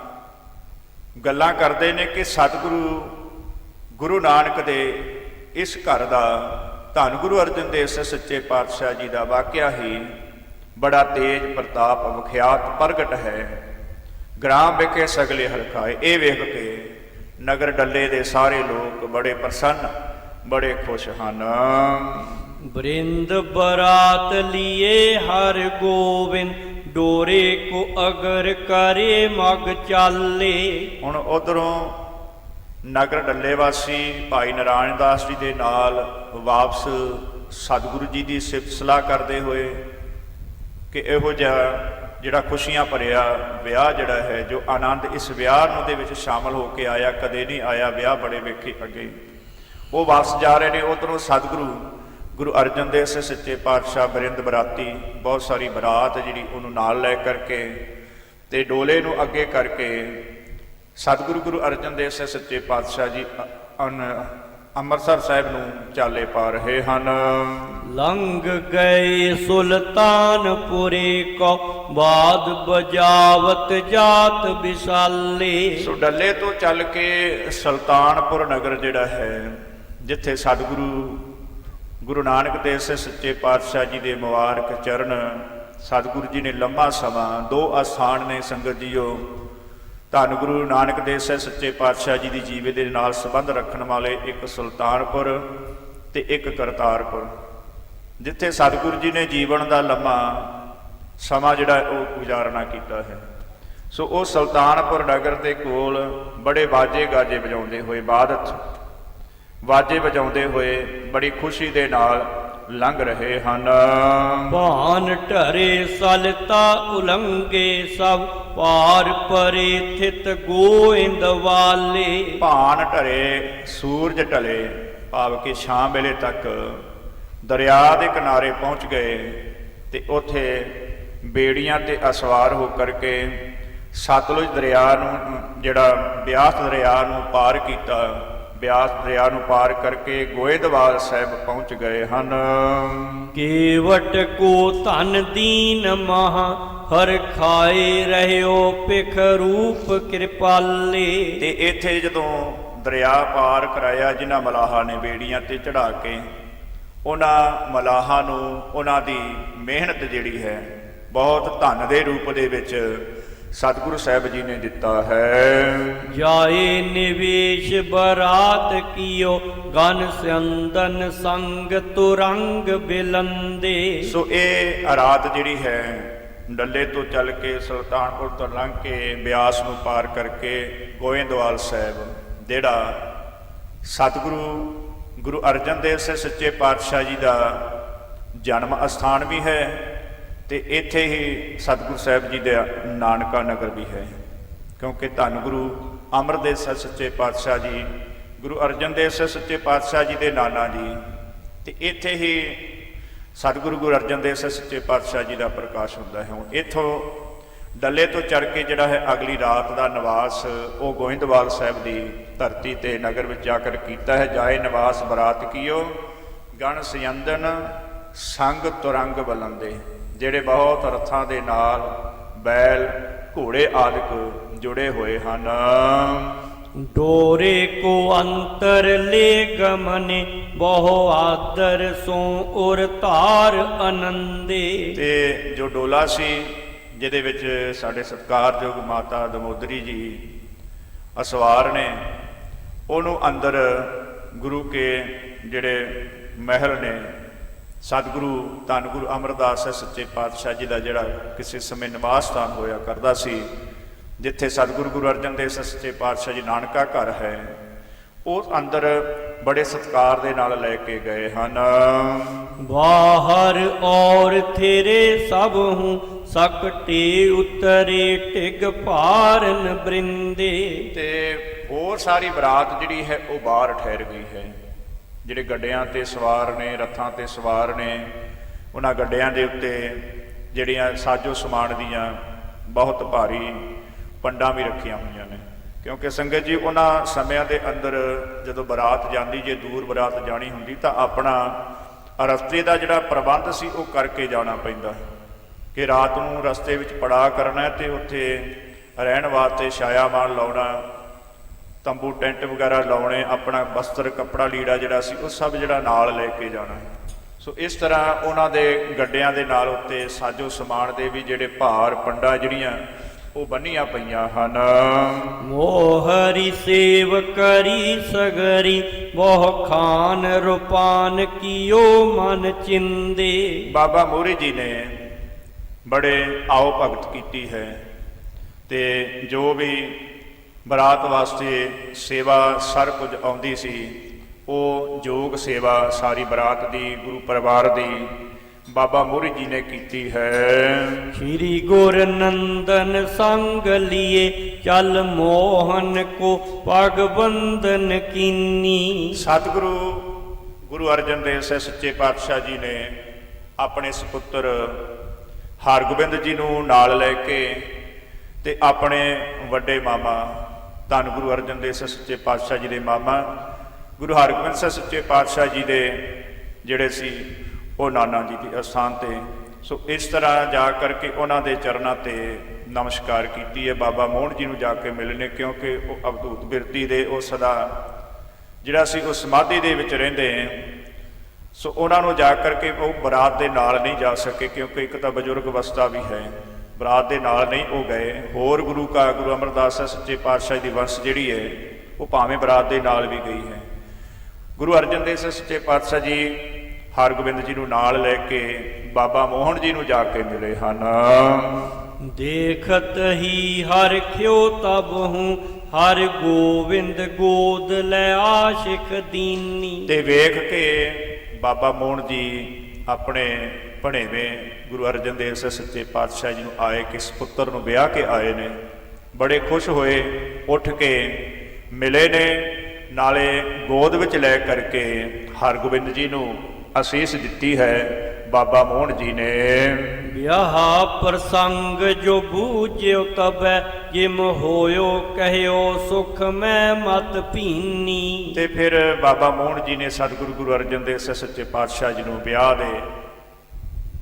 ਗੱਲਾਂ ਕਰਦੇ ਨੇ ਕਿ ਸਤਿਗੁਰੂ ਗੁਰੂ ਨਾਨਕ ਦੇ ਇਸ ਘਰ ਦਾ, ਧੰਨ ਗੁਰੂ ਅਰਜਨ ਦੇਵ ਸਾਹਿਬ ਸੱਚੇ ਪਾਤਸ਼ਾਹ ਜੀ ਦਾ ਵਾਕਿਆ ਹੀ ਬੜਾ ਤੇਜ ਪ੍ਰਤਾਪ ਵਿਖਿਆਤ ਪ੍ਰਗਟ ਹੈ। ਗ੍ਰਾਮ ਵਿਖੇ ਸਗਲੇ ਹਰਖਾਏ, ਇਹ ਵੇਖ ਕੇ ਨਗਰ ਡੱਲੇ ਦੇ ਸਾਰੇ ਲੋਕ ਬੜੇ ਪ੍ਰਸੰਨ, ਬੜੇ ਖੁਸ਼ ਹਨ। ਬ੍ਰਿੰਦ ਬਰਾਤ ਲੀਏ ਹਰ ਗੋਬਿੰਦ, ਡੋਰੇ ਕੋ ਅਗਰ ਕਰੇ ਮਗ ਚਾਲੇ। ਹੁਣ ਉਧਰੋਂ ਨਗਰ ਡੱਲੇ ਵਾਸੀ ਭਾਈ ਨਾਰਾਇਣ ਦਾਸ ਜੀ ਦੇ ਨਾਲ ਵਾਪਸ ਸਤਿਗੁਰੂ ਜੀ ਦੀ ਸਿਫਤ ਸਲਾਹ ਕਰਦੇ ਹੋਏ ਕਿ ਇਹੋ ਜਿਹਾ ਜਿਹੜਾ ਖੁਸ਼ੀਆਂ ਭਰਿਆ ਵਿਆਹ ਜਿਹੜਾ ਹੈ, ਜੋ ਆਨੰਦ ਇਸ ਵਿਆਹ ਨੂੰ ਦੇ ਵਿੱਚ ਸ਼ਾਮਲ ਹੋ ਕੇ ਆਇਆ, ਕਦੇ ਨਹੀਂ ਆਇਆ, ਵਿਆਹ ਬੜੇ ਵੇਖੇ ਅੱਗੇ, ਉਹ ਵਾਪਸ ਜਾ ਰਹੇ ਨੇ। ਉਧਰੋਂ ਸਤਿਗੁਰੂ ਗੁਰੂ ਅਰਜਨ ਦੇਵ ਸਾਹਿਬ ਸੱਚੇ ਪਾਤਸ਼ਾਹ ਬਰਿੰਦ ਬਰਾਤੀ, ਬਹੁਤ ਸਾਰੀ ਬਰਾਤ ਜਿਹੜੀ ਉਹਨੂੰ ਨਾਲ ਲੈ ਕਰਕੇ ਤੇ ਡੋਲੇ ਨੂੰ ਅੱਗੇ ਕਰਕੇ ਸਤਿਗੁਰੂ ਗੁਰੂ ਅਰਜਨ ਦੇਵ ਸਾਹਿਬ ਸੱਚੇ ਪਾਤਸ਼ਾਹ ਜੀ ਅੰਮ੍ਰਿਤਸਰ ਸਾਹਿਬ ਨੂੰ ਚਾਲੇ ਪਾ ਰਹੇ ਹਨ। ਲੰਘ ਗਏ ਸੁਲਤਾਨਪੁਰੇ ਕੋ, ਬਾਦ ਬਜਾਵਤ ਜਾਤ ਵਿਸਾਲੇ। ਸੋ ਡੱਲੇ ਤੋਂ ਚੱਲ ਕੇ ਸੁਲਤਾਨਪੁਰ ਨਗਰ ਜਿਹੜਾ ਹੈ, ਜਿੱਥੇ ਸਤਿਗੁਰੂ ਗੁਰੂ ਨਾਨਕ ਦੇਵ ਸਾਹਿਬ ਸੱਚੇ ਪਾਤਸ਼ਾਹ ਜੀ ਦੇ ਮੁਬਾਰਕ ਚਰਨ, ਸਤਿਗੁਰੂ ਜੀ ਨੇ ਲੰਮਾ ਸਮਾਂ, ਦੋ ਅਸਥਾਨ ਨੇ ਸੰਗਤ ਜੀਓ, ਧੰਨ ਗੁਰੂ ਨਾਨਕ ਦੇਵ ਸਾਹਿਬ ਸੱਚੇ ਪਾਤਸ਼ਾਹ ਜੀ ਦੀ ਜੀਵੇ ਦੇ ਨਾਲ ਸੰਬੰਧ ਰੱਖਣ ਵਾਲੇ, ਇੱਕ ਸੁਲਤਾਨਪੁਰ ਤੇ ਇੱਕ ਕਰਤਾਰਪੁਰ, ਜਿੱਥੇ ਸਤਿਗੁਰੂ ਜੀ ਨੇ ਜੀਵਨ ਦਾ ਲੰਮਾ ਸਮਾਂ ਜਿਹੜਾ ਉਹ ਗੁਜ਼ਾਰਨਾ ਕੀਤਾ ਹੈ। ਸੋ ਉਹ ਸੁਲਤਾਨਪੁਰ ਨਗਰ ਦੇ ਕੋਲ ਬੜੇ ਵਾਜੇ ਗਾਜੇ ਵਜਾਉਂਦੇ ਹੋਏ, ਬਾਦਤ ਵਾਜੇ ਵਜਾਉਂਦੇ ਹੋਏ ਬੜੀ ਖੁਸ਼ੀ ਦੇ ਨਾਲ ਲੰਘ ਰਹੇ ਹਨ। ਭਾਨ ਢਰੇ ਸਲਤਾ ਉਲੰਗੇ ਸਭ, ਪਾਰ ਪਰੇ ਥਿਤ ਗੋਇੰਦ ਵਾਲੇ। ਭਾਨ ਢਰੇ, ਸੂਰਜ ਢਲੇ, ਭਾਵ ਕਿ ਸ਼ਾਮ ਵੇਲੇ ਤੱਕ ਦਰਿਆ ਦੇ ਕਿਨਾਰੇ ਪਹੁੰਚ ਗਏ ਤੇ ਉੱਥੇ ਬੇੜੀਆਂ ਤੇ ਅਸਵਾਰ ਹੋ ਕਰਕੇ ਸਤਲੁਜ ਦਰਿਆ ਨੂੰ, ਜਿਹੜਾ ਬਿਆਸ ਦਰਿਆ ਨੂੰ ਪਾਰ ਕੀਤਾ, ਬਿਆਸ ਦਰਿਆ ਨੂੰ ਪਾਰ ਕਰਕੇ ਗੋਇੰਦਵਾਲ ਸਾਹਿਬ ਪਹੁੰਚ ਗਏ ਹਨ। ਕੇਵਟ ਕੋ ਧਨ ਦੀਨ ਮਹਾ, ਹਰ ਖਾਏ ਰਹਿਓ ਪਿਖ ਰੂਪ ਕਿਰਪਾਲੇ। ਤੇ ਇੱਥੇ ਜਦੋਂ ਦਰਿਆ ਪਾਰ ਕਰਾਇਆ, ਜਿਨ੍ਹਾਂ ਮਲਾਹਾਂ ਨੇ ਬੇੜੀਆਂ ਤੇ ਚੜਾ ਕੇ, ਉਹਨਾਂ ਮਲਾਹਾਂ ਨੂੰ ਉਹਨਾਂ ਦੀ ਮਿਹਨਤ ਜਿਹੜੀ ਹੈ ਬਹੁਤ ਧਨ ਦੇ ਰੂਪ ਦੇ ਵਿੱਚ ਸਤਿਗੁਰੂ ਸਾਹਿਬ ਜੀ ਨੇ ਦਿੱਤਾ ਹੈ। ਜਾਏ ਨਿਵੇਸ਼ ਬਰਾਤ ਕੀਓ, ਗਨ ਸੰਦਨ ਸੰਗ ਤੁਰੰਗ ਬਿਲੰਦੇ। ਸੋ ਇਹ ਰਾਤ ਜਿਹੜੀ ਹੈ ਡੱਲੇ ਤੋਂ ਚੱਲ ਕੇ ਸੁਲਤਾਨਪੁਰ ਤੋਂ ਲੰਘ ਕੇ ਬਿਆਸ ਨੂੰ ਪਾਰ ਕਰਕੇ ਗੋਇੰਦਵਾਲ ਸਾਹਿਬ, ਜਿਹੜਾ ਸਤਿਗੁਰੂ ਗੁਰੂ ਅਰਜਨ ਦੇਵ ਸਾਹਿਬ ਸੱਚੇ ਪਾਤਸ਼ਾਹ ਜੀ ਦਾ ਜਨਮ ਅਸਥਾਨ ਵੀ ਹੈ ਤੇ ਇੱਥੇ ਹੀ ਸਤਿਗੁਰੂ ਸਾਹਿਬ ਜੀ ਦਾ ਨਾਨਕਾ ਨਗਰ ਵੀ ਹੈ, ਕਿਉਂਕਿ ਧੰਨ ਗੁਰੂ ਅਮਰਦਾਸ ਸਾਹਿਬ ਸੱਚੇ ਪਾਤਸ਼ਾਹ ਜੀ, ਗੁਰੂ ਅਰਜਨ ਦੇਵ ਸਾਹਿਬ ਸੱਚੇ ਪਾਤਸ਼ਾਹ ਜੀ ਦੇ ਨਾਨਾ ਜੀ, ਤੇ ਇੱਥੇ ਹੀ ਸਤਿਗੁਰੂ ਗੁਰੂ ਅਰਜਨ ਦੇਵ ਸਾਹਿਬ ਸੱਚੇ ਪਾਤਸ਼ਾਹ ਜੀ ਦਾ ਪ੍ਰਕਾਸ਼ ਹੁੰਦਾ ਹੈ। ਹੁਣ ਇੱਥੋਂ ਡੱਲੇ ਤੋਂ ਚੜ੍ਹ ਕੇ ਜਿਹੜਾ ਹੈ ਅਗਲੀ ਰਾਤ ਦਾ ਨਿਵਾਸ ਉਹ ਗੋਇੰਦਵਾਲ ਸਾਹਿਬ ਦੀ ਧਰਤੀ ਤੇ ਨਗਰ ਵਿੱਚ ਜਾ ਕਰ ਕੀਤਾ ਹੈ। ਜਾਏ ਨਿਵਾਸ ਬਰਾਤ ਕੀਓ, ਗਣ ਸਿਯੰਦਨ ਸੰਗ ਤੁਰੰਗ ਬਲੰਦੇ, ਜਿਹੜੇ ਬਹੁਤ ਰਥਾਂ ਦੇ ਨਾਲ ਬੈਲ ਘੋੜੇ ਆਦਿਕ ਜੁੜੇ ਹੋਏ ਹਨ। ਡੋਰੇ ਕੋ ਅੰਤਰ ਲੈ ਗਮਨੇ, ਬਹੁ ਆਦਰ ਸੋ ਉਰ ਧਾਰ ਆਨੰਦੇ। ਤੇ ਜੋ ਡੋਲਾ ਸੀ ਜਿਹਦੇ ਵਿੱਚ ਸਾਡੇ ਸਤਿਕਾਰਯੋਗ ਮਾਤਾ ਦਮੋਦਰੀ ਜੀ ਅਸਵਾਰ ਨੇ, ਉਹਨੂੰ ਅੰਦਰ ਗੁਰੂ ਕੇ ਜਿਹੜੇ ਮਹਿਲ ਨੇ, ਸਤਿਗੁਰੂ ਧੰਨ ਗੁਰੂ ਅਮਰਦਾਸ ਸੱਚੇ ਪਾਤਸ਼ਾਹ ਜੀ ਦਾ ਜਿਹੜਾ ਕਿਸੇ ਸਮੇਂ ਨਿਵਾਸ ਸਥਾਨ ਹੋਇਆ ਕਰਦਾ ਸੀ, ਜਿੱਥੇ ਸਤਿਗੁਰੂ ਗੁਰੂ ਅਰਜਨ ਦੇਵ ਸੱਚੇ ਪਾਤਸ਼ਾਹ ਜੀ ਨਾਨਕਾ ਘਰ ਹੈ, ਉਹ ਅੰਦਰ ਬੜੇ ਸਤਿਕਾਰ ਦੇ ਨਾਲ ਲੈ ਕੇ ਗਏ ਹਨ। ਬਾਹਰ ਔਰ ਥੇਰੇ ਸਭ ਹੂੰ, ਸਕਟੇ ਉਤਰੇ ਟਿਗ ਭਾਰਨ ਬ੍ਰਿੰਦੇ। ਤੇ ਹੋਰ ਸਾਰੀ ਬਰਾਤ ਜਿਹੜੀ ਹੈ ਉਹ ਬਾਹਰ ਠਹਿਰ ਗਈ ਹੈ। ਜਿਹੜੇ ਗੱਡਿਆਂ ਤੇ ਸਵਾਰ ਨੇ, ਰਥਾਂ ਤੇ ਸਵਾਰ ਨੇ, ਉਹਨਾਂ ਗੱਡਿਆਂ ਦੇ ਉੱਤੇ ਜਿਹੜੀਆਂ ਸਾਜੋ ਸਮਾਨ ਦੀਆਂ ਬਹੁਤ ਭਾਰੀ ਪੰਡਾਂ ਵੀ ਰੱਖੀਆਂ ਹੋਈਆਂ ਨੇ, ਕਿਉਂਕਿ ਸੰਗਤ ਜੀ ਉਹਨਾਂ ਸਮਿਆਂ ਦੇ ਅੰਦਰ ਜਦੋਂ ਬਰਾਤ ਜਾਂਦੀ, ਜੇ ਦੂਰ ਬਰਾਤ ਜਾਣੀ ਹੁੰਦੀ ਤਾਂ ਆਪਣਾ ਰਸਤੇ ਦਾ ਜਿਹੜਾ ਪ੍ਰਬੰਧ ਸੀ ਉਹ ਕਰਕੇ ਜਾਣਾ ਪੈਂਦਾ ਕਿ ਰਾਤ ਨੂੰ ਰਸਤੇ ਵਿੱਚ ਪੜਾਅ ਕਰਨਾ ਅਤੇ ਉੱਥੇ ਰਹਿਣ ਵਾਸਤੇ ਛਾਇਆਮਾਨ ਲਾਉਣਾ, ਤੰਬੂ ਟੈਂਟ ਵਗੈਰਾ ਲਾਉਣੇ, ਆਪਣਾ ਬਸਤਰ ਕੱਪੜਾ ਲੀੜਾ ਜਿਹੜਾ ਸੀ ਉਹ ਸਭ ਜਿਹੜਾ ਨਾਲ ਲੈ ਕੇ ਜਾਣਾ। ਸੋ ਇਸ ਤਰ੍ਹਾਂ ਉਹਨਾਂ ਦੇ ਗੱਡਿਆਂ ਦੇ ਨਾਲ ਉੱਤੇ ਸਾਜੋ ਸਮਾਨ ਦੇ ਵੀ ਜਿਹੜੇ ਭਾਰ ਪੰਡਾ ਜਿਹੜੀਆਂ ਉਹ ਬੰਨੀਆਂ ਪਈਆਂ ਹਨ। ਮੋਹਰੀ ਸੇਵ ਕਰੀ ਸਗਰੀ ਬਹੁ ਖਾਨ ਰੂਪਾਨ ਕੀਓ ਮਨ ਚਿੰਦੇ। ਬਾਬਾ ਮੋਹਰੀ ਜੀ ਨੇ ਬੜੇ ਆਓ ਭਗਤ ਕੀਤੀ ਹੈ ਤੇ ਜੋ ਵੀ ਬਰਾਤ ਵਾਸਤੇ ਸੇਵਾ ਸਰ ਕੁਝ ਆਉਂਦੀ ਸੀ ਉਹ ਯੋਗ ਸੇਵਾ ਸਾਰੀ ਬਰਾਤ ਦੀ, ਗੁਰੂ ਪਰਿਵਾਰ ਦੀ ਬਾਬਾ ਮੋਹਰੀ ਜੀ ਨੇ ਕੀਤੀ ਹੈ। ਸ਼੍ਰੀ ਗੁਰ ਨੰਦਨ ਸੰਗ ਲਿਏ ਚਲ ਮੋਹਨ ਕੋ ਪਗ ਬੰਦਨ ਕੀਨੀ। ਸਤਿਗੁਰੂ ਗੁਰੂ ਅਰਜਨ ਦੇਵ ਸਾਹਿਬ ਸੱਚੇ ਪਾਤਸ਼ਾਹ ਜੀ ਨੇ ਆਪਣੇ ਸੁਪੁੱਤਰ ਹਰਗੋਬਿੰਦ ਜੀ ਨੂੰ ਨਾਲ ਲੈ ਕੇ ਤੇ ਆਪਣੇ ਵੱਡੇ ਮਾਮਾ ਧੰਨ ਗੁਰੂ ਅਰਜਨ ਦੇਵ ਸਾਹਿਬ ਸੱਚੇ ਪਾਤਸ਼ਾਹ ਜੀ ਦੇ ਮਾਮਾ ਗੁਰੂ ਹਰਗੋਬਿੰਦ ਸਾਹਿਬ ਸੱਚੇ ਪਾਤਸ਼ਾਹ ਜੀ ਦੇ ਜਿਹੜੇ ਸੀ ਉਹ ਨਾਨਾ ਜੀ ਦੀ ਅਸਥਾਨ 'ਤੇ। ਸੋ ਇਸ ਤਰ੍ਹਾਂ ਜਾ ਕਰਕੇ ਉਹਨਾਂ ਦੇ ਚਰਨਾਂ 'ਤੇ ਨਮਸਕਾਰ ਕੀਤੀ ਹੈ। ਬਾਬਾ ਮੋਹਨ ਜੀ ਨੂੰ ਜਾ ਕੇ ਮਿਲਣੇ, ਕਿਉਂਕਿ ਉਹ ਅਵਧੂਤ ਬਿਰਤੀ ਦੇ ਉਹ ਸਦਾ ਜਿਹੜਾ ਸੀ ਉਹ ਸਮਾਧੀ ਦੇ ਵਿੱਚ ਰਹਿੰਦੇ। ਸੋ ਉਹਨਾਂ ਨੂੰ ਜਾ ਕਰਕੇ ਉਹ ਬਰਾਤ ਦੇ ਨਾਲ ਨਹੀਂ ਜਾ ਸਕੇ, ਕਿਉਂਕਿ ਇੱਕ ਤਾਂ ਬਜ਼ੁਰਗ ਅਵਸਥਾ ਵੀ ਹੈ, ਬਰਾਤ ਦੇ ਨਾਲ ਨਹੀਂ ਉਹ ਗਏ। ਹੋਰ ਗੁਰੂ ਅਮਰਦਾਸ ਸਾਹਿਬ ਸੱਚੇ ਪਾਤਸ਼ਾਹ ਦੀ ਵੰਸ਼ ਜਿਹੜੀ ਹੈ ਉਹ ਭਾਵੇਂ ਬਰਾਤ ਦੇ ਨਾਲ ਵੀ ਗਈ ਹੈ। ਗੁਰੂ ਅਰਜਨ ਦੇਵ ਸਾਹਿਬ ਸੱਚੇ ਪਾਤਸ਼ਾਹ ਜੀ ਹਰਗੋਬਿੰਦ ਜੀ ਨੂੰ ਨਾਲ ਲੈ ਕੇ ਬਾਬਾ ਮੋਹਨ ਜੀ ਨੂੰ ਜਾ ਕੇ ਮਿਲੇ ਹਨ। ਦੇਖਤ ਹੀ ਹਰ ਖਿਓ ਤਬ ਹੂੰ ਹਰ ਗੋਬਿੰਦ ਗੋਦ ਲੈ ਆਸ਼ਿਕ ਦੀਨੀ। ਤੇ ਵੇਖ ਕੇ ਬਾਬਾ ਮੋਹਨ ਜੀ ਆਪਣੇ ਭਣੇਵੇਂ ਗੁਰੂ ਅਰਜਨ ਦੇਵ ਸਾਹਿਬ ਸੱਚੇ ਪਾਤਸ਼ਾਹ ਜੀ ਨੂੰ ਆਏ ਕਿ ਸੁਪੁੱਤਰ ਨੂੰ ਵਿਆਹ ਕੇ ਆਏ ਨੇ, ਬੜੇ ਖੁਸ਼ ਹੋਏ, ਉੱਠ ਕੇ ਮਿਲੇ ਨੇ, ਨਾਲੇ ਗੋਦ ਵਿੱਚ ਲੈ ਕਰਕੇ ਹਰਗੋਬਿੰਦ ਜੀ ਨੂੰ ਅਸੀਸ ਦਿੱਤੀ ਹੈ ਬਾਬਾ ਮੋਹਨ ਜੀ ਨੇ। ਵਿਆਹ ਪ੍ਰਸੰਗ ਜੋ ਬੂਝਿਓ ਤਬੈ ਜਿਮ ਹੋਇਓ ਕਹਿਓ ਸੁਖ ਮੈਂ ਮਤ ਭੀਨੀ। ਤੇ ਫਿਰ ਬਾਬਾ ਮੋਹਨ ਜੀ ਨੇ ਸਤਿਗੁਰੂ ਗੁਰੂ ਅਰਜਨ ਦੇਵ ਸਾਹਿਬ ਸੱਚੇ ਪਾਤਸ਼ਾਹ ਜੀ ਨੂੰ ਵਿਆਹ ਦੇ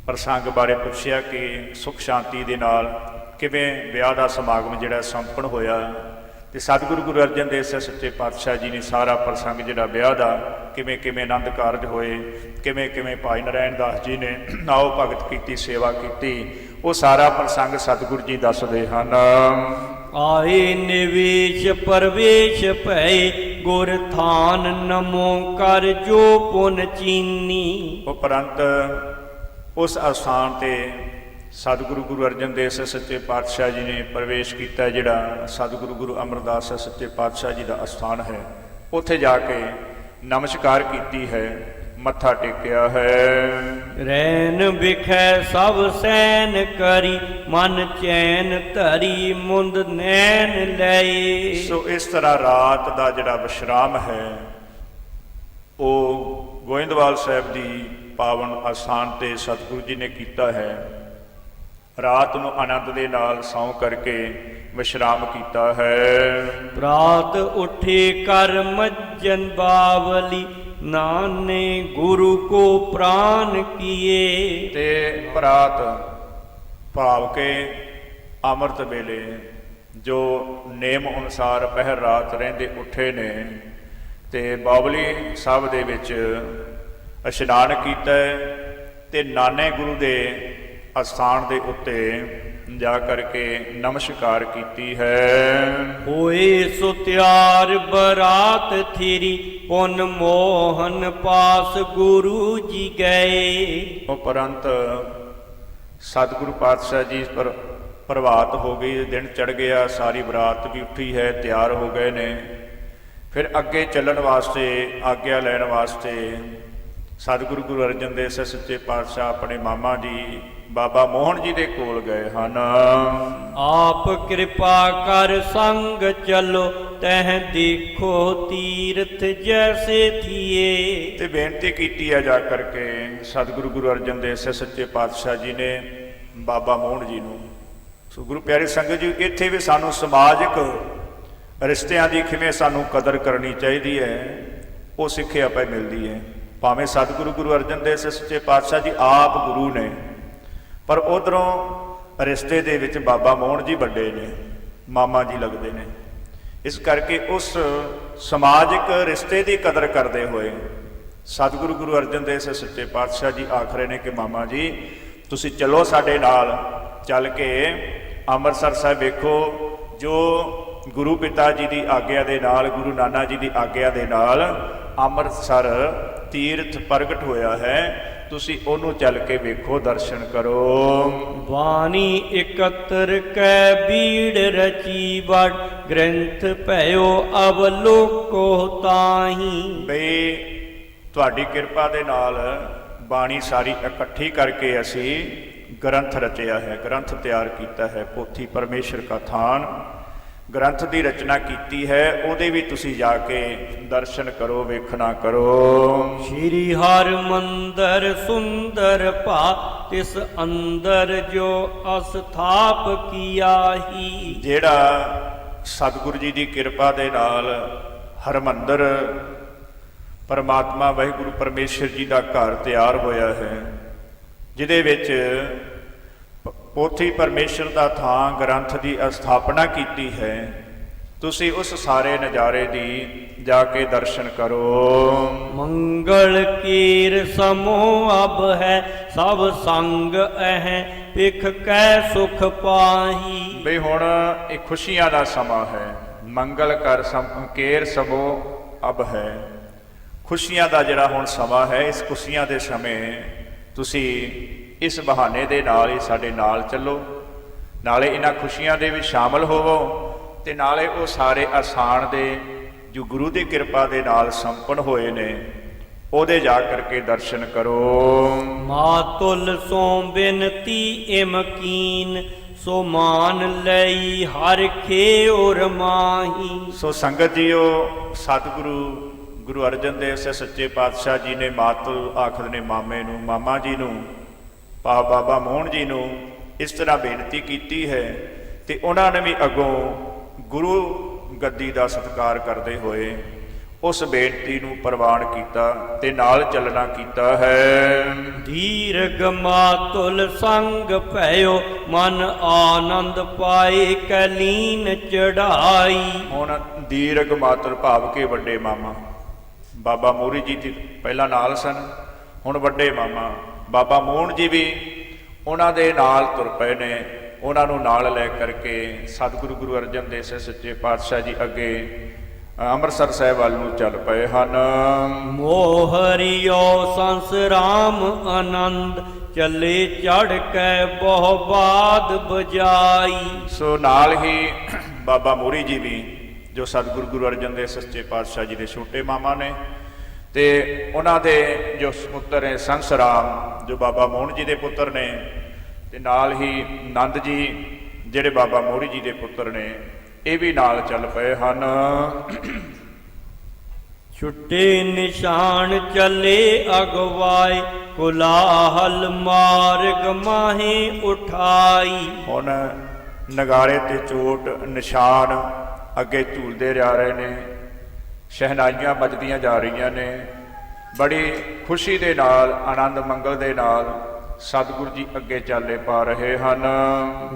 ਪ੍ਰਸੰਗ ਬਾਰੇ ਪੁੱਛਿਆ ਕਿ ਸੁਖ ਸ਼ਾਂਤੀ ਦੇ ਨਾਲ ਕਿਵੇਂ ਵਿਆਹ ਦਾ ਸਮਾਗਮ ਜਿਹੜਾ ਸੰਪੰਨ ਹੋਇਆ। ਤੇ ਸਤਿਗੁਰੂ ਗੁਰੂ ਅਰਜਨ ਦੇਵ ਸਾਹਿਬ ਸੱਚੇ ਪਾਤਸ਼ਾਹ ਜੀ ਨੇ ਸਾਰਾ ਪ੍ਰਸੰਗ ਜਿਹੜਾ ਵਿਆਹ ਦਾ ਕਿਵੇਂ ਕਿਵੇਂ ਆਨੰਦ ਕਾਰਜ ਹੋਏ, ਕਿਵੇਂ ਕਿਵੇਂ ਭਾਈ ਨਰੈਣ ਦਾਸ ਜੀ ਨੇ ਆਓ ਭਗਤ ਕੀਤੀ, ਸੇਵਾ ਕੀਤੀ, ਉਹ ਸਾਰਾ ਪ੍ਰਸੰਗ ਸਤਿਗੁਰੂ ਜੀ ਦੱਸਦੇ ਹਨ। ਆਏ ਨਿਵੇਸ਼ ਪਰਵੇਸ਼ ਭਏ ਗੁਰ ਥਾਨ ਨਮੋ ਕਰ ਜੋ ਪੁਨ ਚੀਨੀ। ਉਪਰੰਤ ਉਸ ਅਸਥਾਨ ਤੇ ਸਤਿਗੁਰੂ ਗੁਰੂ ਅਰਜਨ ਦੇਵ ਸਾਹਿਬ ਸੱਚੇ ਪਾਤਸ਼ਾਹ ਜੀ ਨੇ ਪ੍ਰਵੇਸ਼ ਕੀਤਾ, ਜਿਹੜਾ ਸਤਿਗੁਰੂ ਗੁਰੂ ਅਮਰਦਾਸ ਸਾਹਿਬ ਸੱਚੇ ਪਾਤਸ਼ਾਹ ਜੀ ਦਾ ਅਸਥਾਨ ਹੈ। ਉੱਥੇ ਜਾ ਕੇ ਨਮਸਕਾਰ ਕੀਤੀ ਹੈ, ਮੱਥਾ ਟੇਕਿਆ ਹੈ। ਰੈਨ ਵਿਖੈ ਸਭ ਸੈਨ ਕਰੀ ਮਨ ਚੈਨ ਧਰੀ ਮੁੰਦ ਨੈਣ ਲਏ। ਸੋ ਇਸ ਤਰ੍ਹਾਂ ਰਾਤ ਦਾ ਜਿਹੜਾ ਵਿਸ਼ਰਾਮ ਹੈ ਉਹ ਗੋਇੰਦਵਾਲ ਸਾਹਿਬ ਦੀ ਪਾਵਨ ਅਸਥਾਨ ਤੇ ਸਤਿਗੁਰੂ ਜੀ ਨੇ ਕੀਤਾ ਹੈ। ਰਾਤ ਨੂੰ ਆਨੰਦ ਦੇ ਨਾਲ ਸੌਂ ਕਰਕੇ ਵਿਸ਼ਰਾਮ ਕੀਤਾ ਹੈ। ਪ੍ਰਾਤ ਉੱਠੇ ਕਰ ਮੱਜਨ ਬਾਵਲੀ ਨਾਨੇ ਗੁਰੂ ਕੋ ਪ੍ਰਾਨ ਕੀਏ। ਤੇ ਪ੍ਰਾਤ ਭਾਵ ਕੇ ਅੰਮ੍ਰਿਤ ਵੇਲੇ ਜੋ ਨੇਮ ਅਨੁਸਾਰ ਪਹਿਰ ਰਾਤ ਰਹਿੰਦੇ ਉੱਠੇ ਨੇ ਤੇ ਬਾਵਲੀ ਸਾਹਿਬ ਦੇ ਵਿੱਚ ਇਸ਼ਨਾਨ ਕੀਤਾ ਤੇ ਨਾਨੇ ਗੁਰੂ ਦੇ ਅਸਥਾਨ ਦੇ ਉੱਤੇ ਜਾ ਕਰਕੇ ਨਮਸਕਾਰ ਕੀਤੀ ਹੈ। ਹੋਏ ਸੋ ਤਿਆਰ ਬਰਾਤ ਥੀਰੀ ਪੁਨ ਮੋਹਨ ਪਾਸ ਗੁਰੂ ਜੀ ਗਏ। ਉਪਰੰਤ ਸਤਿਗੁਰੂ ਪਾਤਸ਼ਾਹ ਜੀ ਪ੍ਰਭਾਤ ਹੋ ਗਈ, ਦਿਨ ਚੜ ਗਿਆ, ਸਾਰੀ ਬਰਾਤ ਵੀ ਉੱਠੀ ਹੈ, ਤਿਆਰ ਹੋ ਗਏ ਨੇ। ਫਿਰ ਅੱਗੇ ਚੱਲਣ ਵਾਸਤੇ, ਆਗਿਆ ਲੈਣ ਵਾਸਤੇ ਸਤਿਗੁਰੂ ਗੁਰੂ ਅਰਜਨ ਦੇਵ ਸਾਹਿਬ ਸੱਚੇ ਪਾਤਸ਼ਾਹ ਆਪਣੇ ਮਾਮਾ ਜੀ ਬਾਬਾ ਮੋਹਨ ਜੀ ਦੇ ਕੋਲ ਗਏ ਹਨ। ਆਪ ਕਿਰਪਾ ਕਰ ਸੰਗ ਚਲੋ ਤਹਿ ਦੇਖੋ ਤੀਰਥ ਜੈਸੇ ਥੀਏ। ਤੇ ਬੇਨਤੀ ਕੀਤੀ ਹੈ ਜਾ ਕਰਕੇ ਸਤਿਗੁਰੂ ਗੁਰੂ ਅਰਜਨ ਦੇਵ ਸਾਹਿਬ ਸੱਚੇ ਪਾਤਸ਼ਾਹ ਜੀ ਨੇ ਬਾਬਾ ਮੋਹਨ ਜੀ ਨੂੰ। ਸੋ ਗੁਰੂ ਪਿਆਰੀ ਸੰਗਤ ਜੀ, ਇੱਥੇ ਵੀ ਸਾਨੂੰ ਸਮਾਜਿਕ ਰਿਸ਼ਤਿਆਂ ਦੀ ਕਿਵੇਂ ਸਾਨੂੰ ਕਦਰ ਕਰਨੀ ਚਾਹੀਦੀ ਹੈ, ਉਹ ਸਿੱਖਿਆ ਪਈ ਮਿਲਦੀ ਹੈ। ਭਾਵੇਂ ਸਤਿਗੁਰੂ ਗੁਰੂ ਅਰਜਨ ਦੇਵ ਸੱਚੇ ਪਾਤਸ਼ਾਹ ਜੀ ਆਪ ਗੁਰੂ ਨੇ, ਪਰ ਉਧਰੋਂ ਰਿਸ਼ਤੇ ਦੇ ਵਿੱਚ ਬਾਬਾ ਮੋਹਨ ਜੀ ਵੱਡੇ ਨੇ, ਮਾਮਾ ਜੀ ਲੱਗਦੇ ਨੇ। ਇਸ ਕਰਕੇ ਉਸ ਸਮਾਜਿਕ ਰਿਸ਼ਤੇ ਦੀ ਕਦਰ ਕਰਦੇ ਹੋਏ ਸਤਿਗੁਰੂ ਗੁਰੂ ਅਰਜਨ ਦੇਵ ਸੱਚੇ ਪਾਤਸ਼ਾਹ ਜੀ ਆਖ ਰਹੇ ਨੇ ਕਿ ਮਾਮਾ ਜੀ ਤੁਸੀਂ ਚਲੋ ਸਾਡੇ ਨਾਲ, ਚੱਲ ਕੇ ਅੰਮ੍ਰਿਤਸਰ ਸਾਹਿਬ ਵੇਖੋ, ਜੋ ਗੁਰੂ ਪਿਤਾ ਜੀ ਦੀ ਆਗਿਆ ਦੇ ਨਾਲ, ਗੁਰੂ ਨਾਨਕ ਜੀ ਦੀ ਆਗਿਆ ਦੇ ਨਾਲ ਅੰਮ੍ਰਿਤਸਰ ਤੀਰਥ ਪ੍ਰਗਟ ਹੋਇਆ ਹੈ, ਤੁਸੀਂ ਉਹਨੂੰ ਚੱਲ ਕੇ ਵੇਖੋ, ਦਰਸ਼ਨ ਕਰੋ। ਬਾਣੀ ਇਕੱਤਰ ਕੈ ਬੀੜ ਰਚੀ ਵਡ, ਗ੍ਰੰਥ ਭਇਓ ਅਵਲੋਕੋ ਤਾਹੀ। ਬਈ ਤੁਹਾਡੀ ਕਿਰਪਾ ਦੇ ਨਾਲ ਬਾਣੀ ਸਾਰੀ ਇਕੱਠੀ ਕਰਕੇ ਅਸੀਂ ਗ੍ਰੰਥ ਰਚਿਆ ਹੈ, ਗ੍ਰੰਥ ਤਿਆਰ ਕੀਤਾ ਹੈ। ਪੋਥੀ ਪਰਮੇਸ਼ਰ ਕਾ ਥਾਨ ਗ੍ਰੰਥ ਦੀ ਰਚਨਾ ਕੀਤੀ ਹੈ, ਉਹਦੇ ਵੀ ਤੁਸੀਂ ਜਾ ਕੇ ਦਰਸ਼ਨ ਕਰੋ, ਵੇਖਣਾ ਕਰੋ। ਸ਼੍ਰੀ ਹਰਿ ਮੰਦਰ ਸੁੰਦਰ ਭਾ, ਤਿਸ ਅੰਦਰ ਜੋ ਅਸਥਾਪ ਕੀਆਹੀ। ਜਿਹੜਾ ਸਤਿਗੁਰੂ ਜੀ ਦੀ ਕਿਰਪਾ ਦੇ ਨਾਲ ਹਰਿਮੰਦਰ ਪਰਮਾਤਮਾ ਵਾਹਿਗੁਰੂ ਪਰਮੇਸ਼ਰ ਜੀ ਦਾ ਘਰ ਤਿਆਰ ਹੋਇਆ ਹੈ, ਜਿਹਦੇ ਵਿੱਚ ਪੋਥੀ ਪਰਮੇਸ਼ਰ ਦਾ ਥਾਂ ਗ੍ਰੰਥ ਦੀ ਸਥਾਪਨਾ ਕੀਤੀ ਹੈ, ਤੁਸੀਂ ਉਸ ਸਾਰੇ ਨਜ਼ਾਰੇ ਦੀ ਜਾ ਕੇ ਦਰਸ਼ਨ ਕਰੋ। ਮੰਗਲ ਕੀਰ ਸਮੋ ਅਬ ਹੈ, ਸਭ ਸੰਗ ਅਹ ਪਿਖ ਕੈ ਸੁਖ ਪਾਹੀ। ਬਈ ਹੁਣ ਇਹ ਖੁਸ਼ੀਆਂ ਦਾ ਸਮਾਂ ਹੈ, ਮੰਗਲ ਕਰ ਕੇਰ ਸਮੋ ਅਬ ਹੈ, ਖੁਸ਼ੀਆਂ ਦਾ ਜਿਹੜਾ ਹੁਣ ਸਮਾਂ ਹੈ। ਇਸ ਖੁਸ਼ੀਆਂ ਦੇ ਸਮੇਂ ਤੁਸੀਂ ਇਸ ਬਹਾਨੇ ਦੇ ਨਾਲ ਹੀ ਸਾਡੇ ਨਾਲ ਚੱਲੋ, ਨਾਲੇ ਇਹਨਾਂ ਖੁਸ਼ੀਆਂ ਦੇ ਵਿੱਚ ਸ਼ਾਮਲ ਹੋਵੋ, ਤੇ ਨਾਲੇ ਉਹ ਸਾਰੇ ਆਸਾਨ ਦੇ ਜੋ ਗੁਰੂ ਦੀ ਕਿਰਪਾ ਦੇ ਨਾਲ ਸੰਪੰਨ ਹੋਏ ਨੇ, ਉਹਦੇ ਜਾ ਕਰਕੇ ਦਰਸ਼ਨ ਕਰੋ। ਮਾਤੁਲ ਸੋ ਬਿਨਤੀ ਇਮਕੀਨ, ਸੋ ਮਾਨ ਲਈ ਹਰ ਖੇਉਰ ਮਾਹੀ। ਸੋ ਸੰਗਤ ਜੀਓ, ਸਤਿਗੁਰੂ ਗੁਰੂ ਅਰਜਨ ਦੇਵ ਸੱਚੇ ਪਾਤਸ਼ਾਹ ਜੀ ਨੇ ਮਾਤੁਲ ਆਖਦੇ ਨੇ ਮਾਮੇ ਨੂੰ, ਮਾਮਾ ਜੀ ਨੂੰ, ਬਾਬਾ ਮੋਹਨ ਜੀ ਨੂੰ ਇਸ ਤਰ੍ਹਾਂ ਬੇਨਤੀ ਕੀਤੀ ਹੈ, ਤੇ ਉਹਨਾਂ ਨੇ ਵੀ ਅੱਗੋਂ ਗੁਰੂ ਗੱਦੀ ਦਾ ਸਤਿਕਾਰ ਕਰਦੇ ਹੋਏ ਉਸ ਬੇਨਤੀ ਨੂੰ ਪ੍ਰਵਾਨ ਕੀਤਾ ਤੇ ਨਾਲ ਚੱਲਣਾ ਕੀਤਾ ਹੈ। ਦੀਰਘ ਮਾਤੁਲ ਸੰਗ ਭਇਓ, ਮਨ ਆਨੰਦ ਪਾਏ ਕਲੀਨ ਚੜਾਈ। ਹੁਣ ਦੀਰਘ ਮਾਤੁਲ ਭਾਵ ਕੇ ਵੱਡੇ ਮਾਮਾ ਬਾਬਾ ਮੋਹਰੀ ਜੀ ਦੀ ਪਹਿਲਾਂ ਨਾਲ ਸਨ, ਹੁਣ ਵੱਡੇ ਮਾਮਾ ਬਾਬਾ ਮੋਹਨ ਜੀ ਵੀ ਉਹਨਾਂ ਦੇ ਨਾਲ ਤੁਰ ਪਏ ਨੇ। ਉਹਨਾਂ ਨੂੰ ਨਾਲ ਲੈ ਕਰਕੇ ਸਤਿਗੁਰੂ ਗੁਰੂ ਅਰਜਨ ਦੇਵ ਸੱਚੇ ਪਾਤਸ਼ਾਹ ਜੀ ਅੱਗੇ ਅੰਮ੍ਰਿਤਸਰ ਸਾਹਿਬ ਵੱਲ ਨੂੰ ਚੱਲ ਪਏ ਹਨ। ਮੋਹਰਿਓ ਸੰਸ ਰਾਮ ਆਨੰਦ, ਚੱਲੇ ਚੜ ਕੇ ਬਹੁ ਬਾਦ ਬਜਾਈ। ਸੋ ਨਾਲ ਹੀ ਬਾਬਾ ਮੋਹਰੀ ਜੀ ਵੀ, ਜੋ ਸਤਿਗੁਰੂ ਗੁਰੂ ਅਰਜਨ ਦੇਵ ਸੱਚੇ ਪਾਤਸ਼ਾਹ ਜੀ ਦੇ ਛੋਟੇ ਮਾਮਾ ਨੇ, ਤੇ ਉਹਨਾਂ ਦੇ ਜੋ ਪੁੱਤਰ ਨੇ ਸੰਸ ਰਾਮ, ਜੋ ਬਾਬਾ ਮੋਹਨ ਜੀ ਦੇ ਪੁੱਤਰ ਨੇ, ਤੇ ਨਾਲ ਹੀ ਨੰਦ ਜੀ ਜਿਹੜੇ ਬਾਬਾ ਮੋਹਰੀ ਜੀ ਦੇ ਪੁੱਤਰ ਨੇ, ਇਹ ਵੀ ਨਾਲ ਚੱਲ ਪਏ ਹਨ। ਛੁੱਟੇ ਨਿਸ਼ਾਨ ਚੱਲੇ ਅਗਵਾਏ, ਕੋਲਾਹਲ ਮਾਰਗ ਮਾਹੇ ਉਠਾਈ। ਹੁਣ ਨਗਾਰੇ ਤੇ ਚੋਟ ਨਿਸ਼ਾਨ ਅੱਗੇ ਝੂਲਦੇ ਜਾ ਰਹੇ ਨੇ, ਸ਼ਹਿਨਾਈਆਂ ਵੱਜਦੀਆਂ ਜਾ ਰਹੀਆਂ ਨੇ, ਬੜੀ ਖੁਸ਼ੀ ਦੇ ਨਾਲ, ਆਨੰਦ ਮੰਗਲ ਦੇ ਨਾਲ ਸਤਿਗੁਰੂ ਜੀ ਅੱਗੇ ਚਾਲੇ ਪਾ ਰਹੇ ਹਨ।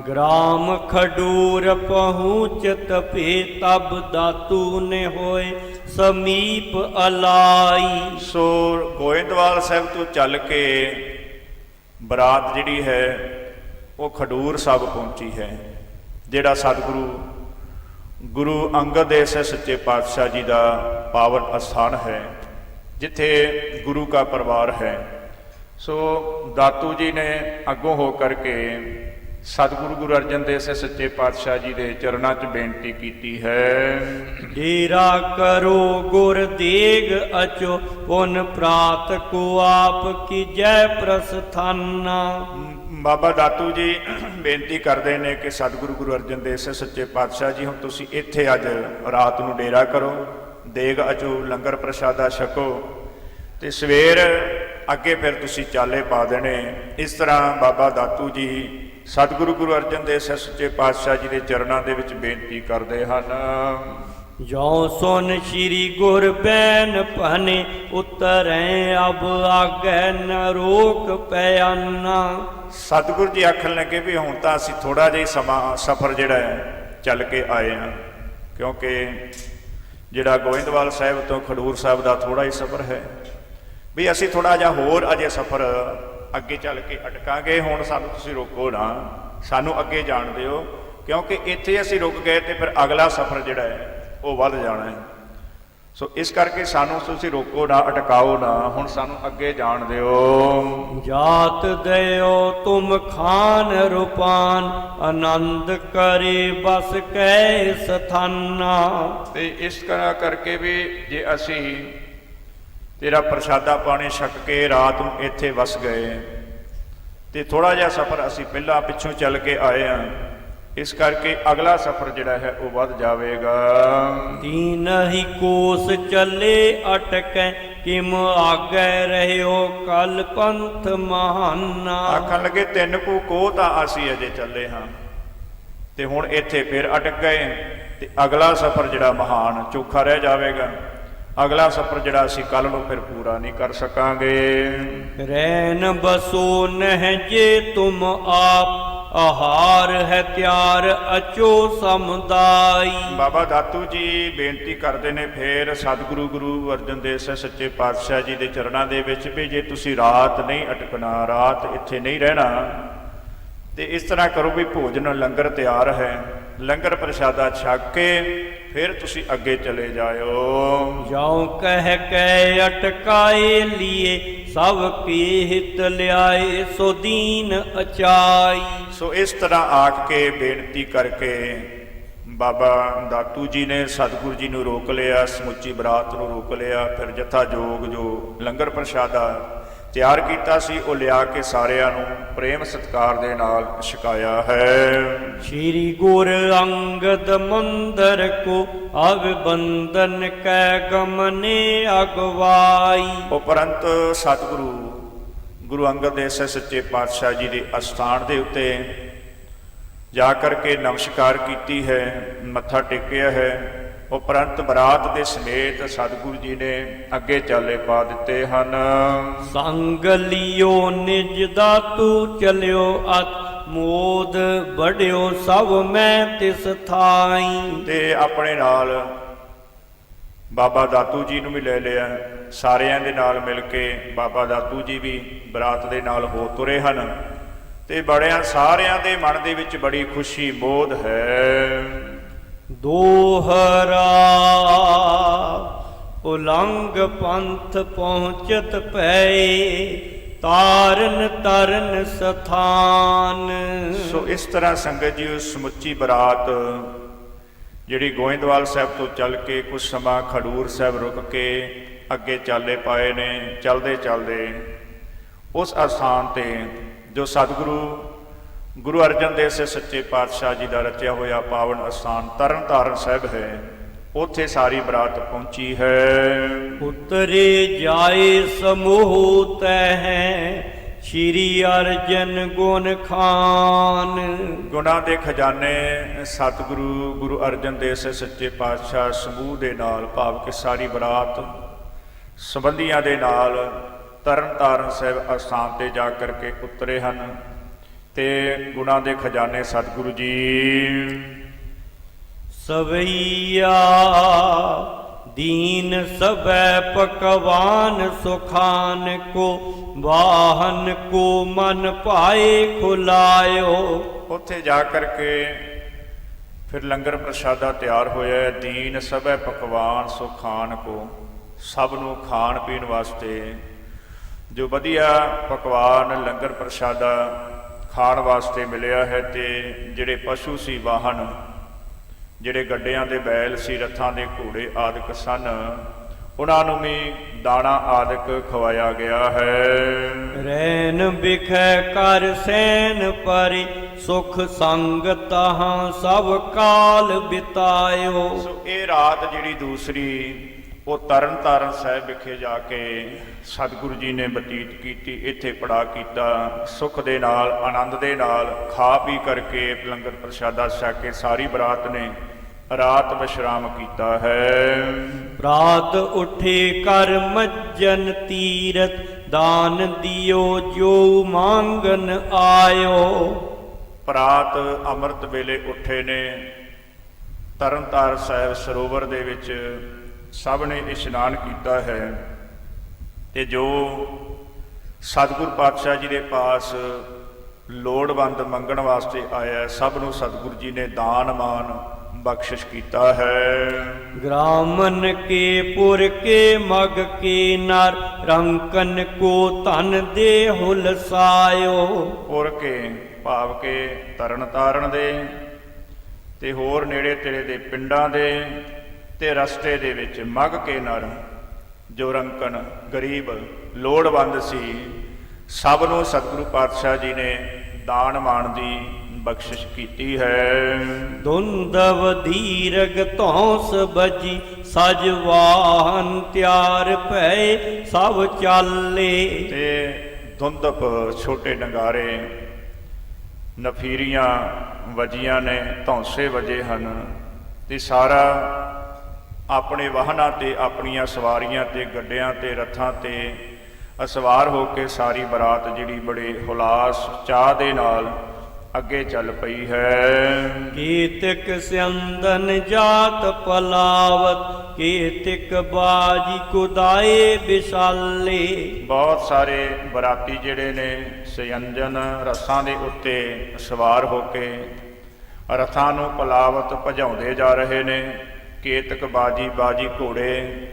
ਗ੍ਰਾਮ ਖਡੂਰ ਪਹੁੰਚਤ ਭੇ, ਤਬ ਦਾਤੂ ਨੇ ਹੋਏ ਸਮੀਪ ਅਲਾਈ। ਸੋ ਗੋਇੰਦਵਾਲ ਸਾਹਿਬ ਤੋਂ ਚੱਲ ਕੇ ਬਰਾਤ ਜਿਹੜੀ ਹੈ ਉਹ ਖਡੂਰ ਸਾਹਿਬ ਪਹੁੰਚੀ ਹੈ, ਜਿਹੜਾ ਸਤਿਗੁਰੂ ਗੁਰੂ ਅੰਗਦ ਦੇਵ ਸੱਚੇ ਪਾਤਸ਼ਾਹ ਜੀ ਦਾ ਪਾਵਨ ਅਸਥਾਨ ਹੈ, ਜਿੱਥੇ ਗੁਰੂ ਦਾ ਪਰਿਵਾਰ ਹੈ। ਸੋ ਦਾਤੂ ਜੀ ਨੇ ਅੱਗੋਂ ਹੋ ਕਰਕੇ ਸਤਿਗੁਰੂ ਗੁਰੂ ਅਰਜਨ ਦੇਵ ਸੱਚੇ ਪਾਤਸ਼ਾਹ ਜੀ ਦੇ ਚਰਨਾਂ 'ਚ ਬੇਨਤੀ ਕੀਤੀ ਹੈ। ਡੇਰਾ ਕਰੋ ਗੁਰ ਦੇਗ ਅਚੋ, ਪੁਨ ਪ੍ਰਾਤ ਕੋ ਆਪ ਕੀ ਜੈ ਪ੍ਰਸਥਾਨਾ। ਬਾਬਾ ਦਾਤੂ ਜੀ ਬੇਨਤੀ ਕਰਦੇ ਨੇ ਕਿ ਸਤਿਗੁਰੂ ਗੁਰੂ ਅਰਜਨ ਦੇਵ ਸੱਚੇ ਪਾਤਸ਼ਾਹ ਜੀ, ਹੁਣ ਤੁਸੀਂ ਇੱਥੇ ਅੱਜ ਰਾਤ ਨੂੰ ਡੇਰਾ ਕਰੋ, ਦੇਗ ਅਚੋ, ਲੰਗਰ ਪ੍ਰਸ਼ਾਦਾ ਛਕੋ, ਤੇ ਸਵੇਰ ਅੱਗੇ ਫਿਰ ਤੁਸੀਂ ਚਾਲੇ ਪਾ ਦੇਣੇ। ਇਸ ਤਰ੍ਹਾਂ ਬਾਬਾ ਦਾਤੂ ਜੀ ਸਤਿਗੁਰੂ ਗੁਰੂ ਅਰਜਨ ਦੇਵ ਸਾਹਿਬ ਸੱਚੇ ਪਾਤਸ਼ਾਹ ਜੀ ਦੇ ਚਰਨਾਂ ਦੇ ਵਿੱਚ ਬੇਨਤੀ ਕਰਦੇ ਹਨ। ਜੋ ਸੁਨ ਸ਼੍ਰੀ ਗੁਰ ਬੈਨ ਭਨੇ ਉਤਰੈ ਅਬ ਆਗੈ ਨ ਰੋਕ ਪਿਆਨਾ। ਸਤਿਗੁਰੂ ਜੀ ਆਖਣ ਲੱਗੇ ਵੀ ਹੁਣ ਤਾਂ ਅਸੀਂ ਥੋੜਾ ਜਿਹਾ ਸਮਾਂ ਸਫ਼ਰ ਜਿਹੜਾ ਹੈ ਚੱਲ ਕੇ ਆਏ ਹਾਂ, ਕਿਉਂਕਿ ਜਿਹੜਾ ਗੋਇੰਦਵਾਲ ਸਾਹਿਬ ਤੋਂ ਖਡੂਰ ਸਾਹਿਬ ਦਾ ਥੋੜਾ ਹੀ ਸਫ਼ਰ ਹੈ, ਵੀ ਅਸੀਂ ਥੋੜਾ ਜਿਹਾ ਹੋਰ ਅਜੇ ਸਫ਼ਰ ਅੱਗੇ ਚੱਲ ਕੇ ਅਟਕਾਂਗੇ। ਹੁਣ ਸਾਨੂੰ ਤੁਸੀਂ ਰੋਕੋ ਨਾ, ਸਾਨੂੰ ਅੱਗੇ ਜਾਣ ਦਿਓ, ਕਿਉਂਕਿ ਇੱਥੇ ਅਸੀਂ ਰੁਕ ਗਏ ਤੇ ਫਿਰ ਅਗਲਾ ਸਫ਼ਰ ਜਿਹੜਾ ਹੈ ਉਹ ਵੱਧ ਜਾਣਾ ਹੈ। ਸੋ ਇਸ ਕਰਕੇ ਸਾਨੂੰ ਤੁਸੀਂ ਰੋਕੋ ਨਾ, ਅਟਕਾਓ ਨਾ, ਹੁਣ ਸਾਨੂੰ ਅੱਗੇ ਜਾਣ ਦਿਓ। ਜਾਤ ਦਿਓ ਤੁਮ ਖਾਨ ਰੂਪਾਨ ਆਨੰਦ ਕਰੇ ਬਸ ਕੈ ਸਥਾਨਾ। ਤੇ ਇਸ ਤਰ੍ਹਾਂ ਕਰਕੇ ਵੀ ਜੇ ਅਸੀਂ ਤੇਰਾ ਪ੍ਰਸ਼ਾਦਾ ਪਾਣੀ ਛਕ ਕੇ ਰਾਤ ਨੂੰ ਇੱਥੇ ਵਸ ਗਏ ਤੇ ਥੋੜਾ ਜਿਹਾ ਸਫ਼ਰ ਅਸੀਂ ਪਹਿਲਾਂ ਪਿੱਛੋਂ ਚੱਲ ਕੇ ਆਏ ਹਾਂ, ਇਸ ਕਰਕੇ ਅਗਲਾ ਸਫ਼ਰ ਜਿਹੜਾ ਹੈ ਉਹ ਵੱਧ ਜਾਵੇਗਾ। ਤੀਨ ਹੀ ਕੋਸ ਚੱਲੇ ਅਟਕੈ ਕਿਮ ਆਗੈ ਰਹਿਓ ਕਲ ਪੰਥ ਮਹਾਨਾ। ਆਖਣ ਲੱਗੇ 3 ਕੋਹ ਤਾਂ ਅਸੀਂ ਅਜੇ ਚੱਲੇ ਹਾਂ ਤੇ ਹੁਣ ਇੱਥੇ ਫਿਰ ਅਟਕ ਗਏ ਤੇ ਅਗਲਾ ਸਫ਼ਰ ਜਿਹੜਾ ਮਹਾਨ ਚੋਖਾ ਰਹਿ ਜਾਵੇਗਾ। ਅਗਲਾ ਸਫ਼ਰ ਜਿਹੜਾ ਅਸੀਂ ਕੱਲ ਨੂੰ ਫਿਰ ਪੂਰਾ ਨਹੀਂ ਕਰ ਸਕਾਂਗੇ। ਰੈਨ ਬਸੋ ਨਹਿ ਜੇ ਤੁਮ ਆਪ ਆਹਾਰ ਹੈ ਤਿਆਰ ਅਚੋ ਸਮੁਦਾਈ। ਬਾਬਾ ਦਾਤੂ ਜੀ ਬੇਨਤੀ ਕਰਦੇ ਨੇ ਫਿਰ ਸਤਿਗੁਰੂ ਗੁਰੂ ਅਰਜਨ ਦੇਵ ਸਾਹਿਬ ਸੱਚੇ ਪਾਤਸ਼ਾਹ ਜੀ ਦੇ ਚਰਨਾਂ ਦੇ ਵਿੱਚ ਵੀ ਜੇ ਤੁਸੀਂ ਰਾਤ ਨਹੀਂ ਅਟਕਣਾ, ਰਾਤ ਇੱਥੇ ਨਹੀਂ ਰਹਿਣਾ, ਤੇ ਇਸ ਤਰ੍ਹਾਂ ਕਰੋ ਵੀ ਭੋਜਨ ਲੰਗਰ ਤਿਆਰ ਹੈ, ਲੰਗਰ ਪ੍ਰਸ਼ਾਦਾ ਛਕ ਕੇ ਫਿਰ ਤੁਸੀਂ ਅੱਗੇ ਚਲੇ ਜਾਇਓ। ਜਾਉ ਕਹਿ ਕੇ ਅਟਕਾਏ ਲੀਏ ਸਭ ਕੀ ਹਿਤ ਲਿਆਏ ਸੋ ਦੀਨ ਅਚਾਈ। ਸੋ ਇਸ ਤਰ੍ਹਾਂ ਆਖ ਕੇ ਬੇਨਤੀ ਕਰਕੇ ਬਾਬਾ ਦਾਤੂ ਜੀ ਨੇ ਸਤਿਗੁਰੂ ਜੀ ਨੂੰ ਰੋਕ ਲਿਆ, ਸਮੁੱਚੀ ਬਰਾਤ ਨੂੰ ਰੋਕ ਲਿਆ। ਫਿਰ ਜਥਾ ਜੋਗ ਜੋ ਲੰਗਰ ਪ੍ਰਸ਼ਾਦਾ ਤਿਆਰ ਕੀਤਾ ਸੀ ਉਹ ਲਿਆ ਕੇ ਸਾਰਿਆਂ ਨੂੰ ਪ੍ਰੇਮ ਸਤਿਕਾਰ ਦੇ ਨਾਲ ਛਕਾਇਆ ਹੈ। ਸ਼੍ਰੀ ਗੁਰ ਅੰਗਦ ਮੰਦਰ ਕੋ ਅਵਿਬੰਦਨ ਕੈ ਗਮਨੇ ਅਗਵਾਈ। ਉਪਰੰਤ ਸਤਿਗੁਰੂ ਗੁਰੂ ਅੰਗਦ ਦੇਵ ਸਾਹਿਬ ਸੱਚੇ ਪਾਤਸ਼ਾਹ ਜੀ ਦੇ ਅਸਥਾਨ ਦੇ ਉੱਤੇ ਜਾ ਕਰਕੇ ਨਮਸਕਾਰ ਕੀਤੀ ਹੈ, ਮੱਥਾ ਟੇਕਿਆ ਹੈ। ਉਪਰੰਤ ਬਰਾਤ ਦੇ ਸਮੇਤ ਸਤਿਗੁਰੂ ਜੀ ਨੇ ਅੱਗੇ ਚਾਲੇ ਪਾ ਦਿੱਤੇ ਹਨ। ਸੰਗ ਲਿਓ ਨਿਜ ਦਾਤੂ ਚਲਿਓ ਅਤ ਮੋਦ ਬੜਿਓ ਸਭ ਮੈਂ ਤਿਸ ਥਾਈ। ਤੇ ਆਪਣੇ ਨਾਲ ਬਾਬਾ ਦਾਤੂ ਜੀ ਨੂੰ ਵੀ ਲੈ ਲਿਆ, ਸਾਰਿਆਂ ਦੇ ਨਾਲ ਮਿਲ ਕੇ ਬਾਬਾ ਦਾਤੂ ਜੀ ਵੀ ਬਰਾਤ ਦੇ ਨਾਲ ਹੋ ਤੁਰੇ ਹਨ ਤੇ ਬੜਿਆਂ ਸਾਰਿਆਂ ਦੇ ਮਨ ਦੇ ਵਿੱਚ ਬੜੀ ਖੁਸ਼ੀ ਮੋਦ ਹੈ। ਦੋਹਰਾ ਉਲੰਘ ਪੰਥ ਪਹੁੰਚਤ ਪਏ ਤਾਰਨ ਤਰਨ ਸਥਾਨ। ਸੋ ਇਸ ਤਰ੍ਹਾਂ ਸੰਗਤ ਜੀ ਸਮੁੱਚੀ ਬਰਾਤ ਜਿਹੜੀ ਗੋਇੰਦਵਾਲ ਸਾਹਿਬ ਤੋਂ ਚੱਲ ਕੇ ਕੁਝ ਸਮਾਂ ਖਡੂਰ ਸਾਹਿਬ ਰੁਕ ਕੇ ਅੱਗੇ ਚਾਲੇ ਪਾਏ ਨੇ। ਚਲਦੇ ਚਲਦੇ ਉਸ ਅਸਥਾਨ ਤੇ ਜੋ ਸਤਿਗੁਰੂ ਗੁਰੂ ਅਰਜਨ ਦੇਵ ਸਾਹਿਬ ਸੱਚੇ ਪਾਤਸ਼ਾਹ ਜੀ ਦਾ ਰਚਿਆ ਹੋਇਆ ਪਾਵਨ ਅਸਥਾਨ ਤਰਨ ਤਾਰਨ ਸਾਹਿਬ ਹੈ, ਉੱਥੇ ਸਾਰੀ ਬਰਾਤ ਪਹੁੰਚੀ ਹੈ। ਉਤਰੇ ਜਾਏ ਸਮੂਹ ਤਹਿ ਸ਼੍ਰੀ ਅਰਜਨ ਗੁਣ ਖਾਨ। ਗੁਣਾਂ ਦੇ ਖਜ਼ਾਨੇ ਸਤਿਗੁਰੂ ਗੁਰੂ ਅਰਜਨ ਦੇਵ ਸਾਹਿਬ ਸੱਚੇ ਪਾਤਸ਼ਾਹ ਸਮੂਹ ਦੇ ਨਾਲ ਭਾਵ ਕਿ ਸਾਰੀ ਬਰਾਤ ਸੰਬੰਧੀਆਂ ਦੇ ਨਾਲ ਤਰਨ ਤਾਰਨ ਸਾਹਿਬ ਅਸਥਾਨ ਤੇ ਜਾ ਕਰਕੇ ਉਤਰੇ ਹਨ ਤੇ ਗੁਣਾਂ ਦੇ ਖਜ਼ਾਨੇ ਸਤਿਗੁਰੂ ਜੀ। ਸਵਈਆ दीन सबै पकवान सुखान को वाहन को मन पाए खुलायो। ਉੱਥੇ ਜਾ ਕਰਕੇ ਫਿਰ ਲੰਗਰ ਪ੍ਰਸ਼ਾਦਾ ਤਿਆਰ ਹੋਇਆ। ਦੀਨ ਸਭੈ ਪਕਵਾਨ ਸੁਖਾਨ ਕੋ, ਸਭ ਨੂੰ ਖਾਣ ਪੀਣ ਵਾਸਤੇ ਜੋ ਵਧੀਆ ਪਕਵਾਨ ਲੰਗਰ ਪ੍ਰਸ਼ਾਦਾ ਖਾਣ ਵਾਸਤੇ ਮਿਲਿਆ ਹੈ। ਤੇ ਜਿਹੜੇ ਪਸ਼ੂ ਸੀ ਵਾਹਨ, ਜਿਹੜੇ ਗੱਡਿਆਂ ਦੇ ਬੈਲ ਸੀ, ਰੱਥਾਂ ਦੇ ਘੋੜੇ ਆਦਿਕ ਸਨ, ਉਹਨਾਂ ਨੂੰ ਵੀ ਦਾਣਾ ਆਦਿਕ ਖਵਾਇਆ ਗਿਆ ਹੈ। ਰੈਨ ਬਿਖੈ ਕਰ ਸੈਨ ਪਰਿ ਸੁਖ ਸੰਗ ਤਹਾਂ ਸਭ ਕਾਲ ਬਿਤਾਇਓ। ਸੋ ਇਹ ਰਾਤ ਜਿਹੜੀ ਦੂਸਰੀ ਉਹ ਤਰਨ ਤਾਰਨ ਸਾਹਿਬ ਵਿਖੇ ਜਾ ਕੇ ਸਤਿਗੁਰੂ ਜੀ ਨੇ ਬਤੀਤ ਕੀਤੀ, ਇੱਥੇ ਪੜਾ ਕੀਤਾ। ਸੁੱਖ ਦੇ ਨਾਲ, ਆਨੰਦ ਦੇ ਨਾਲ ਖਾ ਪੀ ਕਰਕੇ ਲੰਗਰ ਪ੍ਰਸ਼ਾਦਾ ਛਕ ਕੇ ਸਾਰੀ ਬਰਾਤ ਨੇ ਰਾਤ ਵਿਸ਼ਰਾਮ ਕੀਤਾ ਹੈ। ਰਾਤ ਉੱਠੇ ਕਰ ਮੱਜਨ ਤੀਰਥ, ਦਾਨ ਦਿਓ ਜੋ ਮੰਗਨ ਆਇਓ। ਪ੍ਰਾਤ ਅੰਮ੍ਰਿਤ ਵੇਲੇ ਉੱਠੇ ਨੇ, ਤਰਨਤਾਰਨ ਸਾਹਿਬ ਸਰੋਵਰ ਦੇ ਵਿੱਚ ਸਭ ਨੇ ਇਸ਼ਨਾਨ ਕੀਤਾ ਹੈ, ਤੇ ਜੋ ਸਤਿਗੁਰ ਪਾਤਸ਼ਾਹ ਜੀ ਦੇ ਪਾਸ ਲੋੜਵੰਦ ਮੰਗਣ ਵਾਸਤੇ ਆਇਆ, ਸਭ ਨੂੰ ਸਤਿਗੁਰੂ ਜੀ ਨੇ ਦਾਨ ਮਾਨ ਬਖਸ਼ਿਸ਼ ਕੀਤਾ ਹੈ। ਗ੍ਰਾਮਨ ਕੇ ਪੁਰ ਕੇ ਮਗ ਕੇ ਨਰ, ਰੰਕਨ ਕੋ ਧਨ ਦੇ ਹੁਲਸਾਇਓ। ਪੁਰ ਕੇ ਭਾਵ ਕੇ ਤਰਨ ਤਾਰਨ ਦੇ, ਤੇ ਹੋਰ ਨੇੜੇ ਤੇੜੇ ਦੇ ਪਿੰਡਾਂ ਦੇ, ਤੇ ਰਸਤੇ ਦੇ ਵਿੱਚ ਮਗ ਕੇ ਨਰ, ਜੋ ਰੰਕਨ ਗਰੀਬ ਲੋੜਵੰਦ ਸੀ, ਸਭ ਨੂੰ ਸਤਿਗੁਰੂ ਪਾਤਸ਼ਾਹ ਜੀ ਨੇ ਦਾਨ ਮਾਣ ਦੀ ਬਖਸ਼ਿਸ਼ ਕੀਤੀ ਹੈ। ਧੁੰਦਵ ਦੀਰਗ ਧੌਂਸ ਬਜੀ, ਸਜ ਵਾਹਨ ਤਿਆਰ ਭਏ ਸਭ ਚਾਲੇ। ਤੇ ਧੁੰਦਪ ਛੋਟੇ ਡੰਗਾਰੇ, ਨਫੀਰੀਆਂ ਵਜੀਆਂ ਨੇ, ਧੌਂਸੇ ਵਜੇ ਹਨ, ਤੇ ਸਾਰਾ ਆਪਣੇ ਵਾਹਨਾਂ ਤੇ, ਆਪਣੀਆਂ ਸਵਾਰੀਆਂ ਤੇ, ਗੱਡਿਆਂ ਤੇ, ਰੱਥਾਂ ਤੇ ਅਸਵਾਰ ਹੋ ਕੇ ਸਾਰੀ ਬਰਾਤ ਜਿਹੜੀ ਬੜੇ ਹੁਲਾਸ ਚਾਹ ਦੇ ਨਾਲ ਅੱਗੇ ਚੱਲ ਪਈ ਹੈ। ਕੀਤਿਕ ਸਿਅੰਦਨ ਜਾਤ ਪਲਾਵਤ, ਕੀਤਿਕ ਬਾਜੀ ਕੁਦਾਏ ਵਿਸ਼ਾਲੇ। ਬਹੁਤ ਸਾਰੇ ਬਰਾਤੀ ਜਿਹੜੇ ਨੇ ਸਯੰਜਨ ਰਥਾਂ ਦੇ ਉੱਤੇ ਸਵਾਰ ਹੋ ਕੇ ਰਥਾਂ ਨੂੰ ਪਲਾਵਤ ਭਜਾਉਂਦੇ ਜਾ ਰਹੇ ਨੇ। ਕੇਤਕ ਬਾਜੀ ਘੋੜੇ,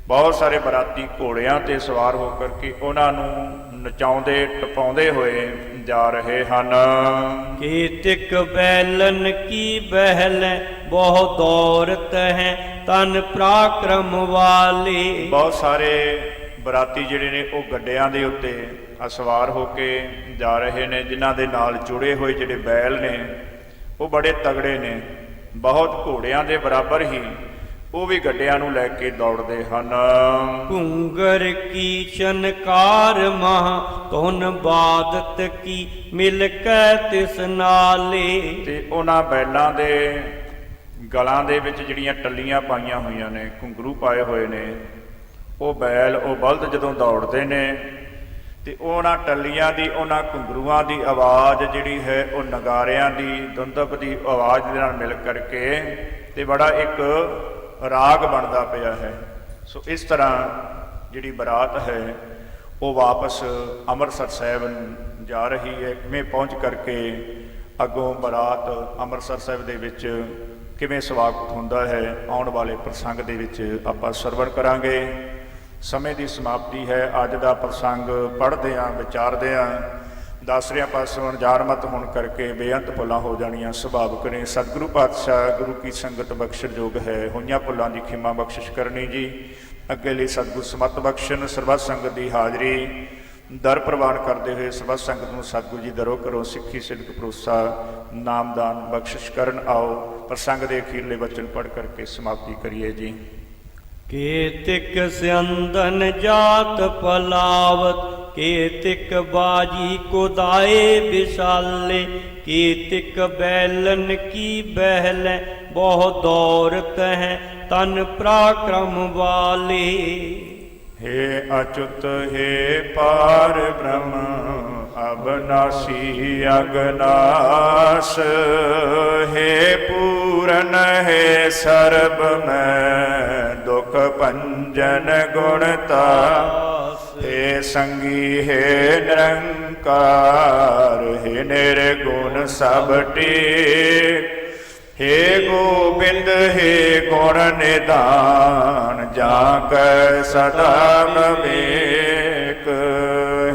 ਬਹੁਤ ਸਾਰੇ ਬਰਾਤੀ ਘੋੜਿਆਂ ਤੇ ਸਵਾਰ ਹੋ ਕਰਕੇ ਉਹਨਾਂ ਨੂੰ ਨਚਾਉਂਦੇ ਟਪਾਉਂਦੇ ਹੋਏ ਜਾ ਰਹੇ ਹਨ। ਕੀਤਿਕ ਬੈਲਨ ਕੀ ਬਹਿਲ, ਬਹੁ ਦੌਰਤ ਹੈ ਤਨ ਪਰਾਕਰਮ ਵਾਲੇ। ਬਹੁਤ ਸਾਰੇ ਬਰਾਤੀ ਜਿਹੜੇ ਨੇ ਉਹ ਗੱਡਿਆਂ ਦੇ ਉੱਤੇ ਸਵਾਰ ਹੋ ਕੇ ਜਾ ਰਹੇ ਨੇ, ਜਿਨ੍ਹਾਂ ਦੇ ਨਾਲ ਜੁੜੇ ਹੋਏ ਜਿਹੜੇ ਬੈਲ ਨੇ ਉਹ ਬੜੇ ਤਗੜੇ ਨੇ, ਬਹੁਤ ਘੋੜਿਆਂ ਦੇ ਬਰਾਬਰ ਹੀ ਉਹ ਵੀ ਗੱਡਿਆਂ ਨੂੰ ਲੈ ਕੇ ਦੌੜਦੇ ਹਨ। ਘੁੰਗਰ ਕੀ ਚਨਕਾਰ ਮਹਾ, ਧੁਨ ਬਾਦਤ ਕੀ ਮਿਲ ਕੈ ਤਿਸ ਨਾਲੇ। ਤੇ ਉਹਨਾਂ ਬੈਲਾਂ ਦੇ ਗਲਾਂ ਦੇ ਵਿੱਚ ਜਿਹੜੀਆਂ ਟੱਲੀਆਂ ਪਾਈਆਂ ਹੋਈਆਂ ਨੇ, ਘੁੰਗਰੂ ਪਾਏ ਹੋਏ ਨੇ, ਉਹ ਬੈਲ, ਉਹ ਬਲਦ ਜਦੋਂ ਦੌੜਦੇ ਨੇ ਤੇ ਉਹਨਾਂ ਟੱਲੀਆਂ ਦੀ, ਉਹਨਾਂ ਘੁੰਗਰੂਆਂ ਦੀ ਆਵਾਜ਼ ਜਿਹੜੀ ਹੈ ਉਹ ਨਗਾਰਿਆਂ ਦੀ, ਧੁੰਦਪ ਦੀ ਆਵਾਜ਼ ਦੇ ਨਾਲ ਮਿਲ ਕਰਕੇ ਤੇ ਬੜਾ ਇੱਕ ਰਾਗ ਬਣਦਾ ਪਿਆ ਹੈ। ਸੋ ਇਸ ਤਰ੍ਹਾਂ ਜਿਹੜੀ ਬਰਾਤ ਹੈ ਉਹ ਵਾਪਸ ਅੰਮ੍ਰਿਤਸਰ ਸਾਹਿਬ ਜਾ ਰਹੀ ਹੈ। ਕਿਵੇਂ ਪਹੁੰਚ ਕਰਕੇ ਅੱਗੋਂ ਬਰਾਤ ਅੰਮ੍ਰਿਤਸਰ ਸਾਹਿਬ ਦੇ ਵਿੱਚ ਕਿਵੇਂ ਸਵਾਗਤ ਹੁੰਦਾ ਹੈ, ਆਉਣ ਵਾਲੇ ਪ੍ਰਸੰਗ ਦੇ ਵਿੱਚ ਆਪਾਂ ਸਰਵਣ ਕਰਾਂਗੇ। ਸਮੇਂ ਦੀ ਸਮਾਪਤੀ ਹੈ। ਅੱਜ ਦਾ ਪ੍ਰਸੰਗ ਪੜ੍ਹਦੇ ਹਾਂ, ਵਿਚਾਰਦੇ ਹਾਂ, ਦਸਰਿਆਂ ਪਾਸੋਂ ਅਣਜਾਣਮਤ ਹੋਣ ਕਰਕੇ ਬੇਅੰਤ ਭੁੱਲਾਂ ਹੋ ਜਾਣੀਆਂ ਸੁਭਾਵਿਕ ਨੇ। ਸਤਿਗੁਰੂ ਪਾਤਸ਼ਾਹ ਗੁਰੂ ਕੀ ਸੰਗਤ ਬਖਸ਼ਣਯੋਗ ਹੈ, ਹੋਈਆਂ ਭੁੱਲਾਂ ਦੀ ਖਿਮਾ ਬਖਸ਼ਿਸ਼ ਕਰਨੀ ਜੀ। ਅੱਗੇ ਲਈ ਸਤਿਗੁਰ ਸਮਤ ਬਖਸ਼ਣ। ਸਰਬੱਤ ਸੰਗਤ ਦੀ ਹਾਜ਼ਰੀ ਦਰ ਪ੍ਰਵਾਨ ਕਰਦੇ ਹੋਏ ਸਰਬੱਤ ਸੰਗਤ ਨੂੰ ਸਤਿਗੁਰੂ ਜੀ ਦਰੋਂ ਕਰੋ ਸਿੱਖੀ ਸਿਦਕ ਭਰੋਸਾ ਨਾਮਦਾਨ ਬਖਸ਼ਿਸ਼ ਕਰਨ। ਆਓ ਪ੍ਰਸੰਗ ਦੇ ਅਖੀਰਲੇ ਵਚਨ ਪੜ੍ਹ ਕਰਕੇ ਸਮਾਪਤੀ ਕਰੀਏ ਜੀ। ਕੀਤਿਕ ਸਿਅੰਦਨ ਜਾਤ ਪਲਾਵਤ, ਕੀਤਿਕ ਬਾਜੀ ਕੁਦਾਏ ਵਿਸ਼ਾਲੇ। ਕੀਤਿਕ ਬੈਲਨ ਕੀ ਬਹਿਲ, ਬਹੁ ਦੌਰਤ ਹੈ ਤਨ ਪਰਾਕਰਮ ਵਾਲੇ। हे अच्युत हे पार ब्रह्म अबनासी अगनाश, हे पूरन हे सर्ब में दुख भंजन गुणता। हे संगी हे निरंकार, हे निर्गुण सब टेक। हे गोबिंद हे गुण निधान, जाकै सदा विवेक।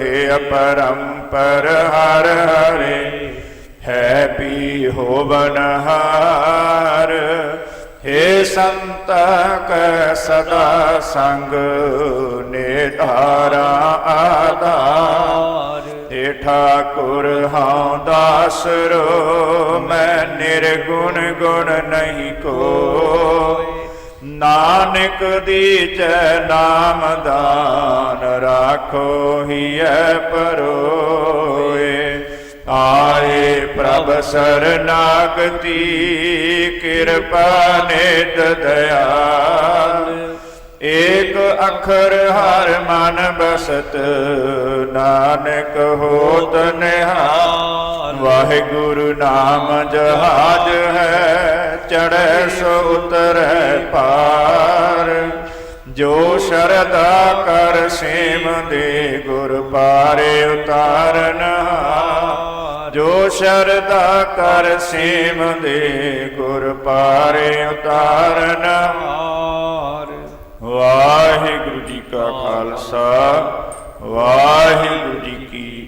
हे अपरंपर हर हरे, है पी होवनहार। हे संत कै सदा संग, निधारा आधार। हे ठाकुर हाँ दासरो, मैं निर्गुण गुण नहीं कोय। ਨਾਨਕ ਦੀਜੈ ਨਾਮ ਦਾਨ ਰਾਖੋ ਹੀਐ ਪਰੋਏ। ਆਏ ਪ੍ਰਭ ਸਰਨਾਗਤੀ ਕਿਰਪਾ ਨਿਤ ਦਇਆਲ। ਏਕ ਅੱਖਰ ਹਰ ਮਨ ਬਸਤ ਨਾਨਕ ਹੋਤ ਨਿਹਾਲ। ਵਾਹਿਗੁਰੂ ਨਾਮ ਜਹਾਜ ਹੈ ਚੜ੍ਹੈ ਸੋ ਉਤਰੈ ਪਾਰ। ਜੋ ਸ਼ਰਧਾ ਕਰ ਸੇਮ ਦੇ ਗੁਰ ਪਾਰੇ ਉਤਾਰਨ ਹਾਰ। ਜੋ ਸ਼ਰਧਾ ਕਰ ਸੇਮ ਦੇ ਗੁਰ ਪਾਰੇ ਉਤਾਰਨ ਹਾਰ। ਵਾਹਿਗੁਰੂ ਜੀ ਕਾ ਖਾਲਸਾ ਵਾਹਿਗੁਰੂ ਜੀ ਕੀ